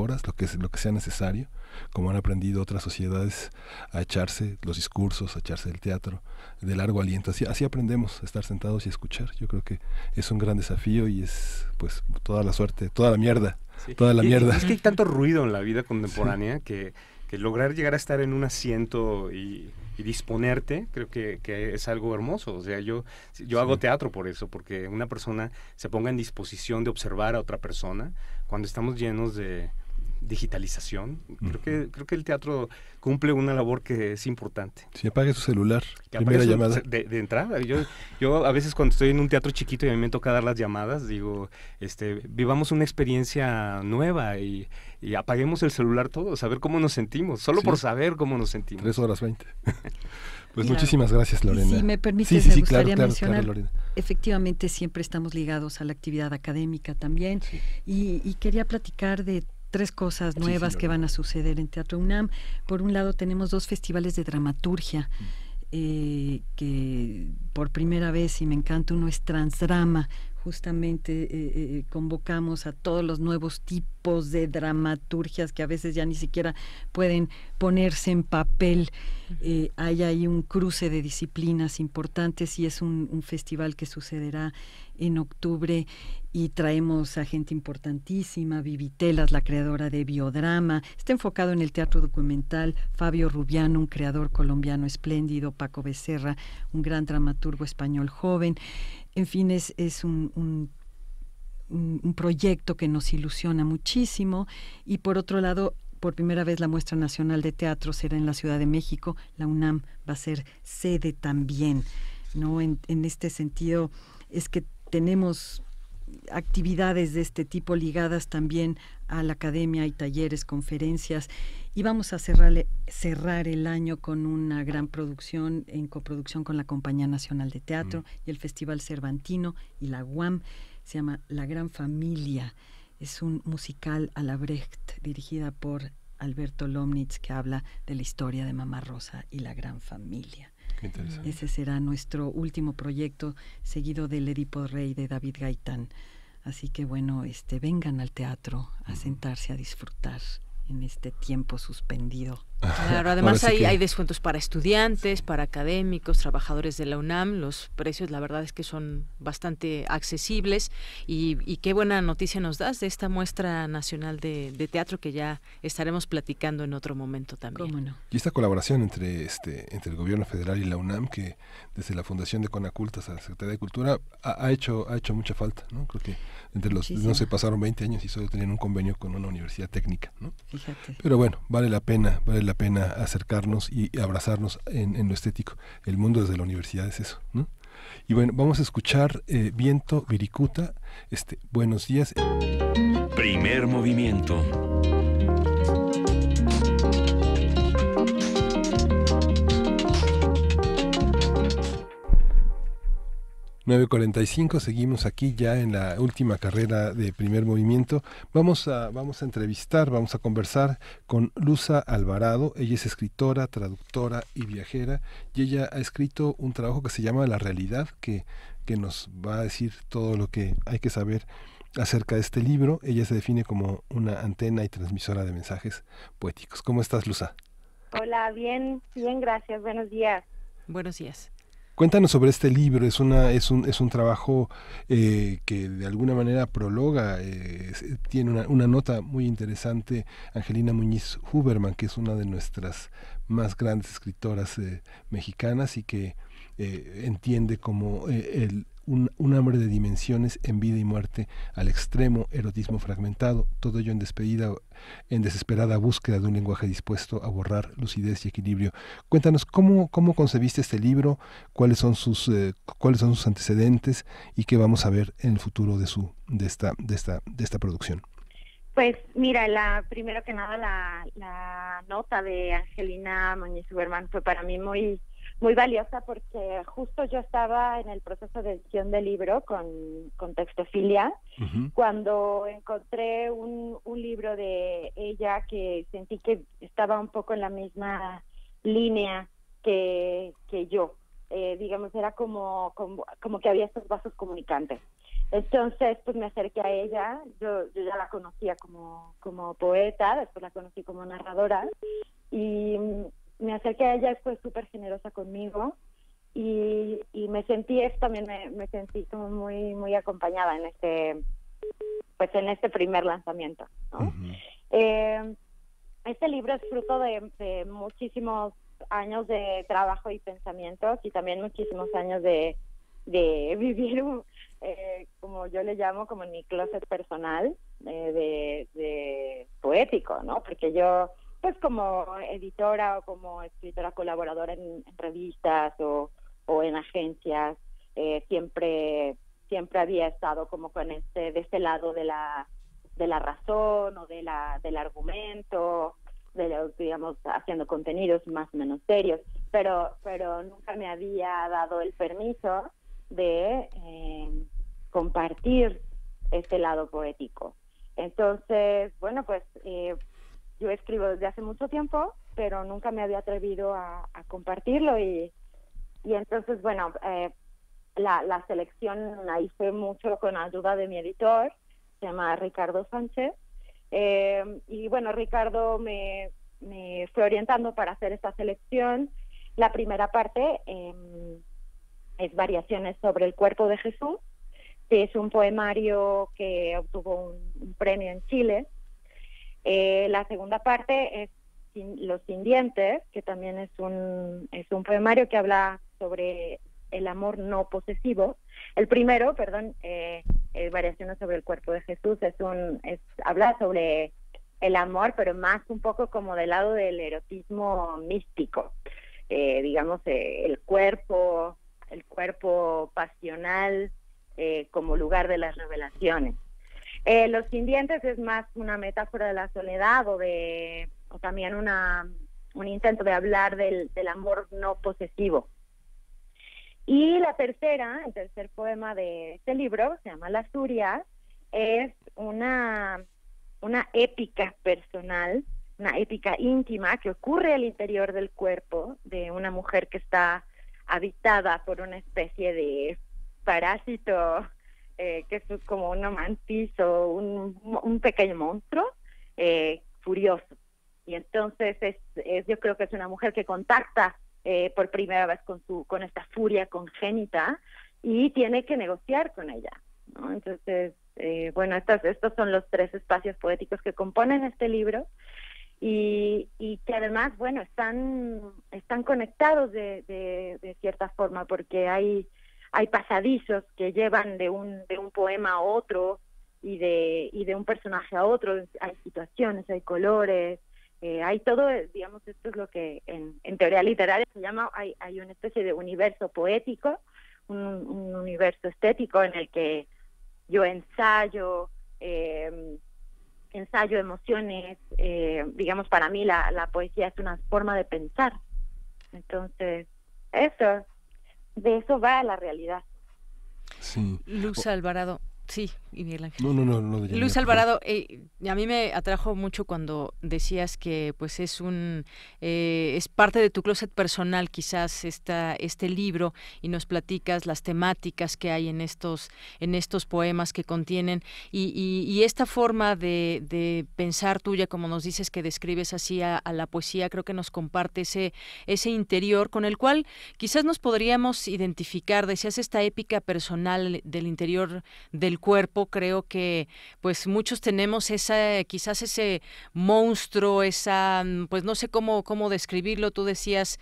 horas, lo que sea necesario, como han aprendido otras sociedades a echarse los discursos, a echarse el teatro de largo aliento. Así aprendemos a estar sentados y a escuchar. Yo creo que es un gran desafío y es pues toda la suerte, toda la mierda. Es que hay tanto ruido en la vida contemporánea que lograr llegar a estar en un asiento y disponerte, creo que es algo hermoso. O sea, yo hago teatro por eso, porque una persona se ponga en disposición de observar a otra persona cuando estamos llenos de digitalización. Creo que el teatro cumple una labor que es importante. Si apague su celular, primera llamada. De entrada, yo a veces cuando estoy en un teatro chiquito y a mí me toca dar las llamadas, digo, vivamos una experiencia nueva y apaguemos el celular todos, a ver cómo nos sentimos, solo por saber cómo nos sentimos. 3:20. Pues muchísimas gracias, Lorena. Si me permites, me gustaría mencionar, claro, efectivamente siempre estamos ligados a la actividad académica también, y quería platicar de 3 cosas nuevas que van a suceder en Teatro UNAM. Por un lado, tenemos 2 festivales de dramaturgia, que por primera vez, y me encanta, uno es Transdrama. Justamente convocamos a todos los nuevos tipos de dramaturgias que a veces ya ni siquiera pueden ponerse en papel. Hay ahí un cruce de disciplinas importantes, y es un festival que sucederá en octubre, y traemos a gente importantísima. Vivi Telas, la creadora de Biodrama, está enfocado en el teatro documental. Fabio Rubiano, un creador colombiano espléndido. Paco Becerra, un gran dramaturgo español joven. En fin, es un proyecto que nos ilusiona muchísimo. Y por otro lado, por primera vez la Muestra Nacional de Teatro será en la Ciudad de México. La UNAM va a ser sede también, ¿no? En este sentido es que tenemos actividades de este tipo ligadas también a la academia, y talleres, conferencias, y vamos a cerrar el año con una gran producción en coproducción con la Compañía Nacional de Teatro y el Festival Cervantino y la UAM. Se llama La Gran Familia. Es un musical a la Brecht, dirigida por Alberto Lomnitz, que habla de la historia de Mamá Rosa y la gran familia. Ese será nuestro último proyecto, seguido del Edipo Rey de David Gaitán. Así que bueno, vengan al teatro a sentarse a disfrutar en este tiempo suspendido Claro, además sí hay descuentos para estudiantes, para académicos, trabajadores de la UNAM. Los precios, la verdad es que son bastante accesibles. Y qué buena noticia nos das de esta muestra nacional de teatro que ya estaremos platicando en otro momento también. ¿Cómo no? Y esta colaboración entre el gobierno federal y la UNAM, que desde la fundación de Conacultas a la Secretaría de Cultura ha hecho mucha falta, ¿no? Creo que no se pasaron 20 años y solo tenían un convenio con una universidad técnica, ¿no? Fíjate. Pero bueno, vale la pena acercarnos y abrazarnos en lo estético. El mundo desde la universidad es eso, ¿no? Y bueno, vamos a escuchar Viento Viricuta, Buenos días. Primer movimiento. 9:45, seguimos aquí ya en la última carrera de Primer Movimiento. Vamos a entrevistar, vamos a conversar con Luza Alvarado. Ella es escritora, traductora y viajera, y ella ha escrito un trabajo que se llama La Realidad, que nos va a decir todo lo que hay que saber acerca de este libro. Ella se define como una antena y transmisora de mensajes poéticos. ¿Cómo estás, Luza? Hola, bien, gracias. Buenos días. Buenos días. Cuéntanos sobre este libro. Es un trabajo que de alguna manera prologa, tiene una nota muy interesante, Angelina Muñiz Huberman, que es una de nuestras más grandes escritoras mexicanas y que entiende como un hambre de dimensiones en vida y muerte al extremo, erotismo fragmentado, todo ello en desesperada búsqueda de un lenguaje dispuesto a borrar lucidez y equilibrio. Cuéntanos cómo concebiste este libro, cuáles son sus antecedentes y qué vamos a ver en el futuro de esta producción. Pues mira, primero que nada la nota de Angelina Muñiz Huberman fue para mí muy valiosa, porque justo yo estaba en el proceso de edición del libro con Textofilia, cuando encontré un libro de ella que sentí que estaba un poco en la misma línea que yo. Digamos, era como que había estos vasos comunicantes. Entonces, pues me acerqué a ella. Yo ya la conocía como poeta, después la conocí como narradora, y me acerqué a ella, fue súper generosa conmigo y me sentí, también me sentí como muy acompañada en este primer lanzamiento, ¿no? Este libro es fruto de muchísimos años de trabajo y pensamientos, y también muchísimos años de vivir, como yo le llamo, como en mi closet personal, de poético, ¿no? Porque yo, pues como editora o como escritora colaboradora en revistas o en agencias, siempre había estado como con de este lado de la razón o del argumento, digamos, haciendo contenidos más o menos serios, pero nunca me había dado el permiso de compartir este lado poético. Entonces, bueno, pues yo escribo desde hace mucho tiempo, pero nunca me había atrevido a compartirlo, y entonces, bueno, la selección ahí fue mucho con ayuda de mi editor, se llama Ricardo Sánchez, y bueno, Ricardo me fue orientando para hacer esta selección. La primera parte es Variaciones sobre el cuerpo de Jesús, que es un poemario que obtuvo un premio en Chile. La segunda parte es Los sin dientes, que también es un poemario que habla sobre el amor no posesivo. El primero, Variaciones sobre el cuerpo de Jesús, habla sobre el amor, pero más un poco como del lado del erotismo místico, digamos, el cuerpo pasional como lugar de las revelaciones. Los sin dientes es más una metáfora de la soledad o también un intento de hablar del amor no posesivo. Y el tercer poema de este libro, se llama La Suria, es una épica personal, una épica íntima que ocurre al interior del cuerpo de una mujer que está habitada por una especie de parásito, que es como una mantis o un pequeño monstruo furioso. Y entonces yo creo que es una mujer que contacta por primera vez con esta furia congénita y tiene que negociar con ella, ¿no? Entonces, bueno, estos son los 3 espacios poéticos que componen este libro y que además, bueno, están conectados de cierta forma, porque hay pasadizos que llevan de un poema a otro y de un personaje a otro. Hay situaciones, hay colores, hay todo, digamos, esto es lo que en teoría literaria se llama, hay una especie de universo poético, un universo estético en el que yo ensayo emociones. Digamos, para mí la poesía es una forma de pensar. Entonces, de eso va la realidad. Sí. Luz Alvarado. Sí, y Miguel Ángel. No, Luis Alvarado, a mí me atrajo mucho cuando decías que pues es parte de tu closet personal quizás este libro, y nos platicas las temáticas que hay en estos poemas que contienen y esta forma de pensar tuya, como nos dices que describes así a la poesía, creo que nos comparte ese interior con el cual quizás nos podríamos identificar. Decías esta épica personal del interior del cuerpo. Creo que pues muchos tenemos quizás ese monstruo, pues no sé cómo describirlo. Tú decías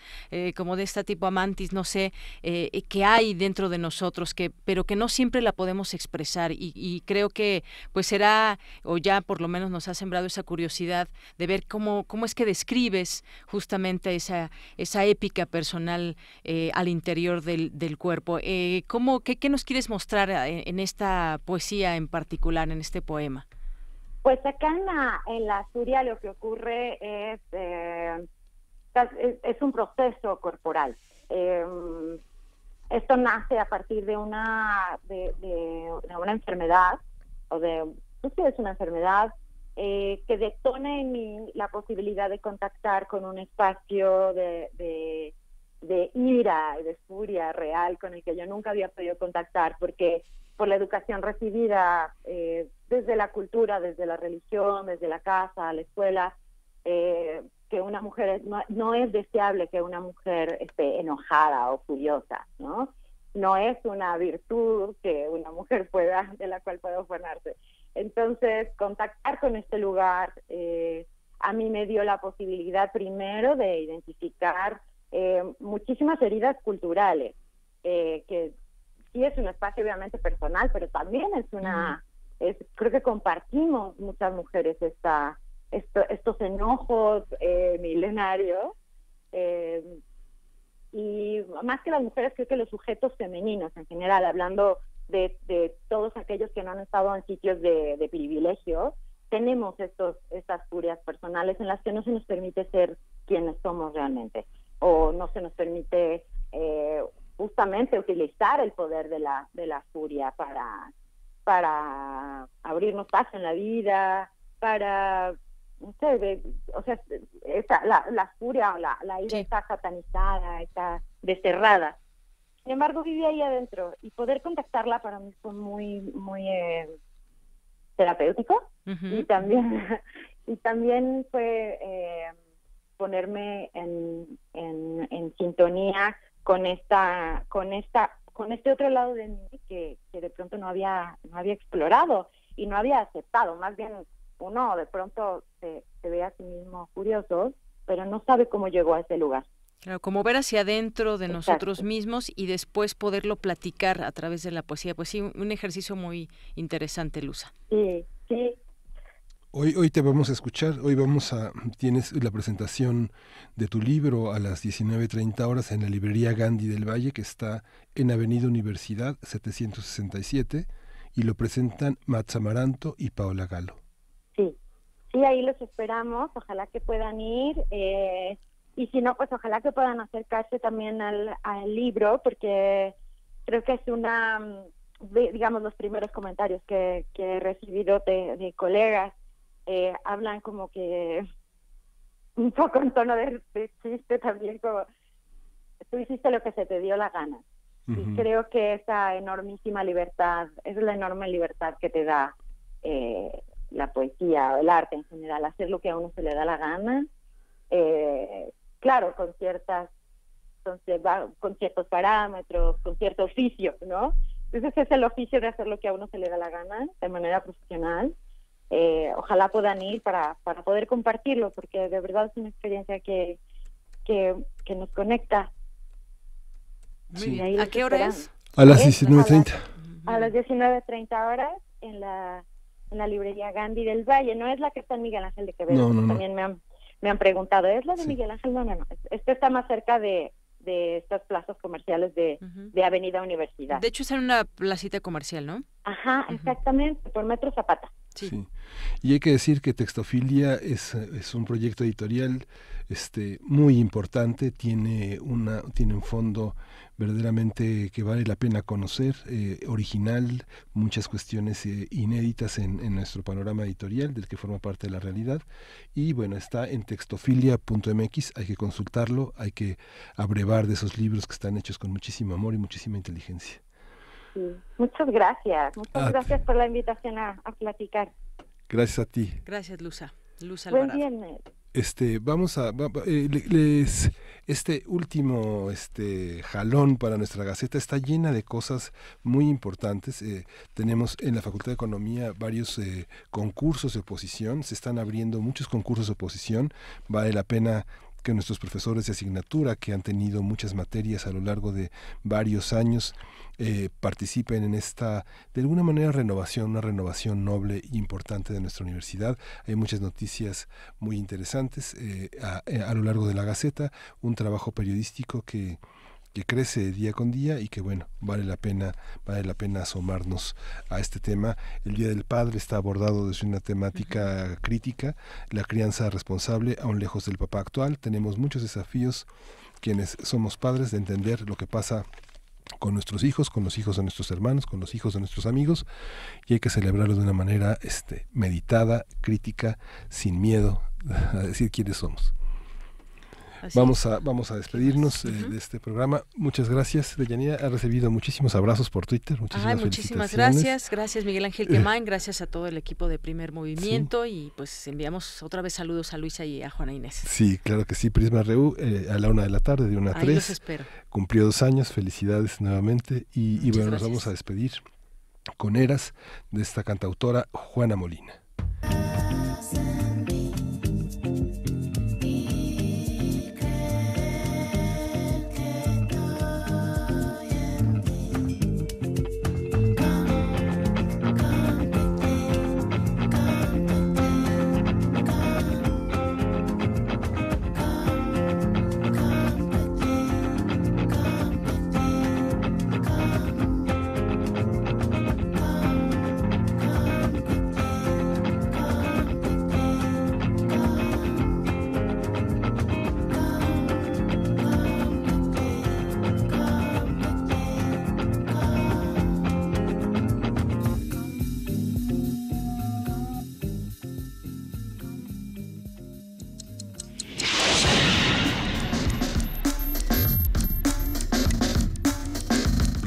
como de esta tipo amantis, no sé, que hay dentro de nosotros, pero que no siempre la podemos expresar, y creo que pues será, o ya por lo menos nos ha sembrado esa curiosidad de ver cómo es que describes justamente esa épica personal al interior del cuerpo. ¿Qué nos quieres mostrar en esta poesía en particular, en este poema? Pues acá en la Asturias lo que ocurre es un proceso corporal. Esto nace a partir de una enfermedad, pues sí, es una enfermedad que detona en mí la posibilidad de contactar con un espacio de ira y de furia real con el que yo nunca había podido contactar, porque por la educación recibida desde la cultura, desde la religión, desde la casa, la escuela, que una mujer no es deseable que una mujer esté enojada o furiosa, ¿no? No es una virtud que una mujer de la cual pueda ofanarse. Entonces, contactar con este lugar a mí me dio la posibilidad primero de identificar muchísimas heridas culturales, que sí es un espacio obviamente personal, pero también creo que compartimos muchas mujeres estos enojos milenarios, y más que las mujeres, creo que los sujetos femeninos en general, hablando de todos aquellos que no han estado en sitios de privilegio, tenemos estas furias personales en las que no se nos permite ser quienes somos realmente, o no se nos permite justamente utilizar el poder de la furia para abrirnos paso en la vida, para, no sé, la furia o la ira está satanizada, está desterrada. Sin embargo, viví ahí adentro, y poder contactarla para mí fue muy, muy terapéutico. Uh-huh. y también fue ponerme en sintonía con este otro lado de mí que de pronto no había explorado y no había aceptado. Más bien, uno de pronto se ve a sí mismo curioso, pero no sabe cómo llegó a ese lugar. Claro, como ver hacia adentro de nosotros mismos y después poderlo platicar a través de la poesía. Pues sí, un ejercicio muy interesante, Luza. Sí, sí. Hoy te vamos a escuchar, tienes la presentación de tu libro a las 19:30 horas en la librería Gandhi del Valle, que está en Avenida Universidad 767, y lo presentan Mats Amaranto y Paola Galo. Sí, ahí los esperamos, ojalá que puedan ir, y si no, pues ojalá que puedan acercarse también al libro, porque creo que es digamos, los primeros comentarios que he recibido de colegas, hablan como que un poco en tono de chiste también, como tú hiciste lo que se te dio la gana. Uh-huh. Y creo que esa enormísima libertad es la enorme libertad que te da la poesía, el arte en general, hacer lo que a uno se le da la gana, claro, con ciertos parámetros, con cierto oficio, ¿no? Entonces es el oficio de hacer lo que a uno se le da la gana de manera profesional. Ojalá puedan ir para poder compartirlo, porque de verdad es una experiencia que nos conecta. Muy bien. ¿A qué hora es? A las 19:30. A las 19:30 horas en la librería Gandhi del Valle. No es la que está en Miguel Ángel de Quevedo. No. También me han preguntado, ¿es la de Miguel Ángel? No. Esta está más cerca de estas plazas comerciales de Avenida Universidad. De hecho, es en una placita comercial, ¿no? Ajá, exactamente, por Metro Zapata. Sí. Y hay que decir que Textofilia es un proyecto editorial muy importante, tiene un fondo verdaderamente que vale la pena conocer, original, muchas cuestiones inéditas en nuestro panorama editorial, del que forma parte de La Realidad, y bueno, está en textofilia.mx, hay que consultarlo, hay que abrevar de esos libros que están hechos con muchísimo amor y muchísima inteligencia. Sí. Muchas gracias gracias por la invitación a platicar. Gracias a ti. Gracias, Luza Buen Alvarado. viernes. Vamos a este último jalón para nuestra Gaceta está llena de cosas muy importantes. Tenemos en la Facultad de Economía varios concursos de oposición, se están abriendo muchos concursos de oposición, vale la pena que nuestros profesores de asignatura, que han tenido muchas materias a lo largo de varios años, participen en esta, de alguna manera, una renovación noble e importante de nuestra universidad. Hay muchas noticias muy interesantes a lo largo de la Gaceta, un trabajo periodístico que crece día con día y que bueno, vale la pena asomarnos a este tema. El Día del Padre está abordado desde una temática crítica, la crianza responsable aún lejos del papá actual. Tenemos muchos desafíos quienes somos padres de entender lo que pasa con nuestros hijos, con los hijos de nuestros hermanos, con los hijos de nuestros amigos, y hay que celebrarlo de una manera meditada, crítica, sin miedo a decir quiénes somos. Vamos a despedirnos de este programa. Muchas gracias, Deyanira. Ha recibido muchísimos abrazos por Twitter. Muchísimas gracias. Gracias, Miguel Ángel Quemain. Gracias a todo el equipo de Primer Movimiento. Sí. Y pues enviamos otra vez saludos a Luisa y a Juana Inés. Sí, claro que sí. Prisma RU a la 1 de la tarde, de 1 a 3. Los espero. Cumplió 2 años. Felicidades nuevamente. Y bueno, gracias. Nos vamos a despedir con Eras de esta cantautora Juana Molina.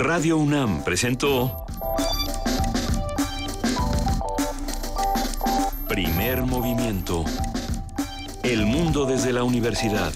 Radio UNAM presentó Primer Movimiento. El mundo desde la universidad.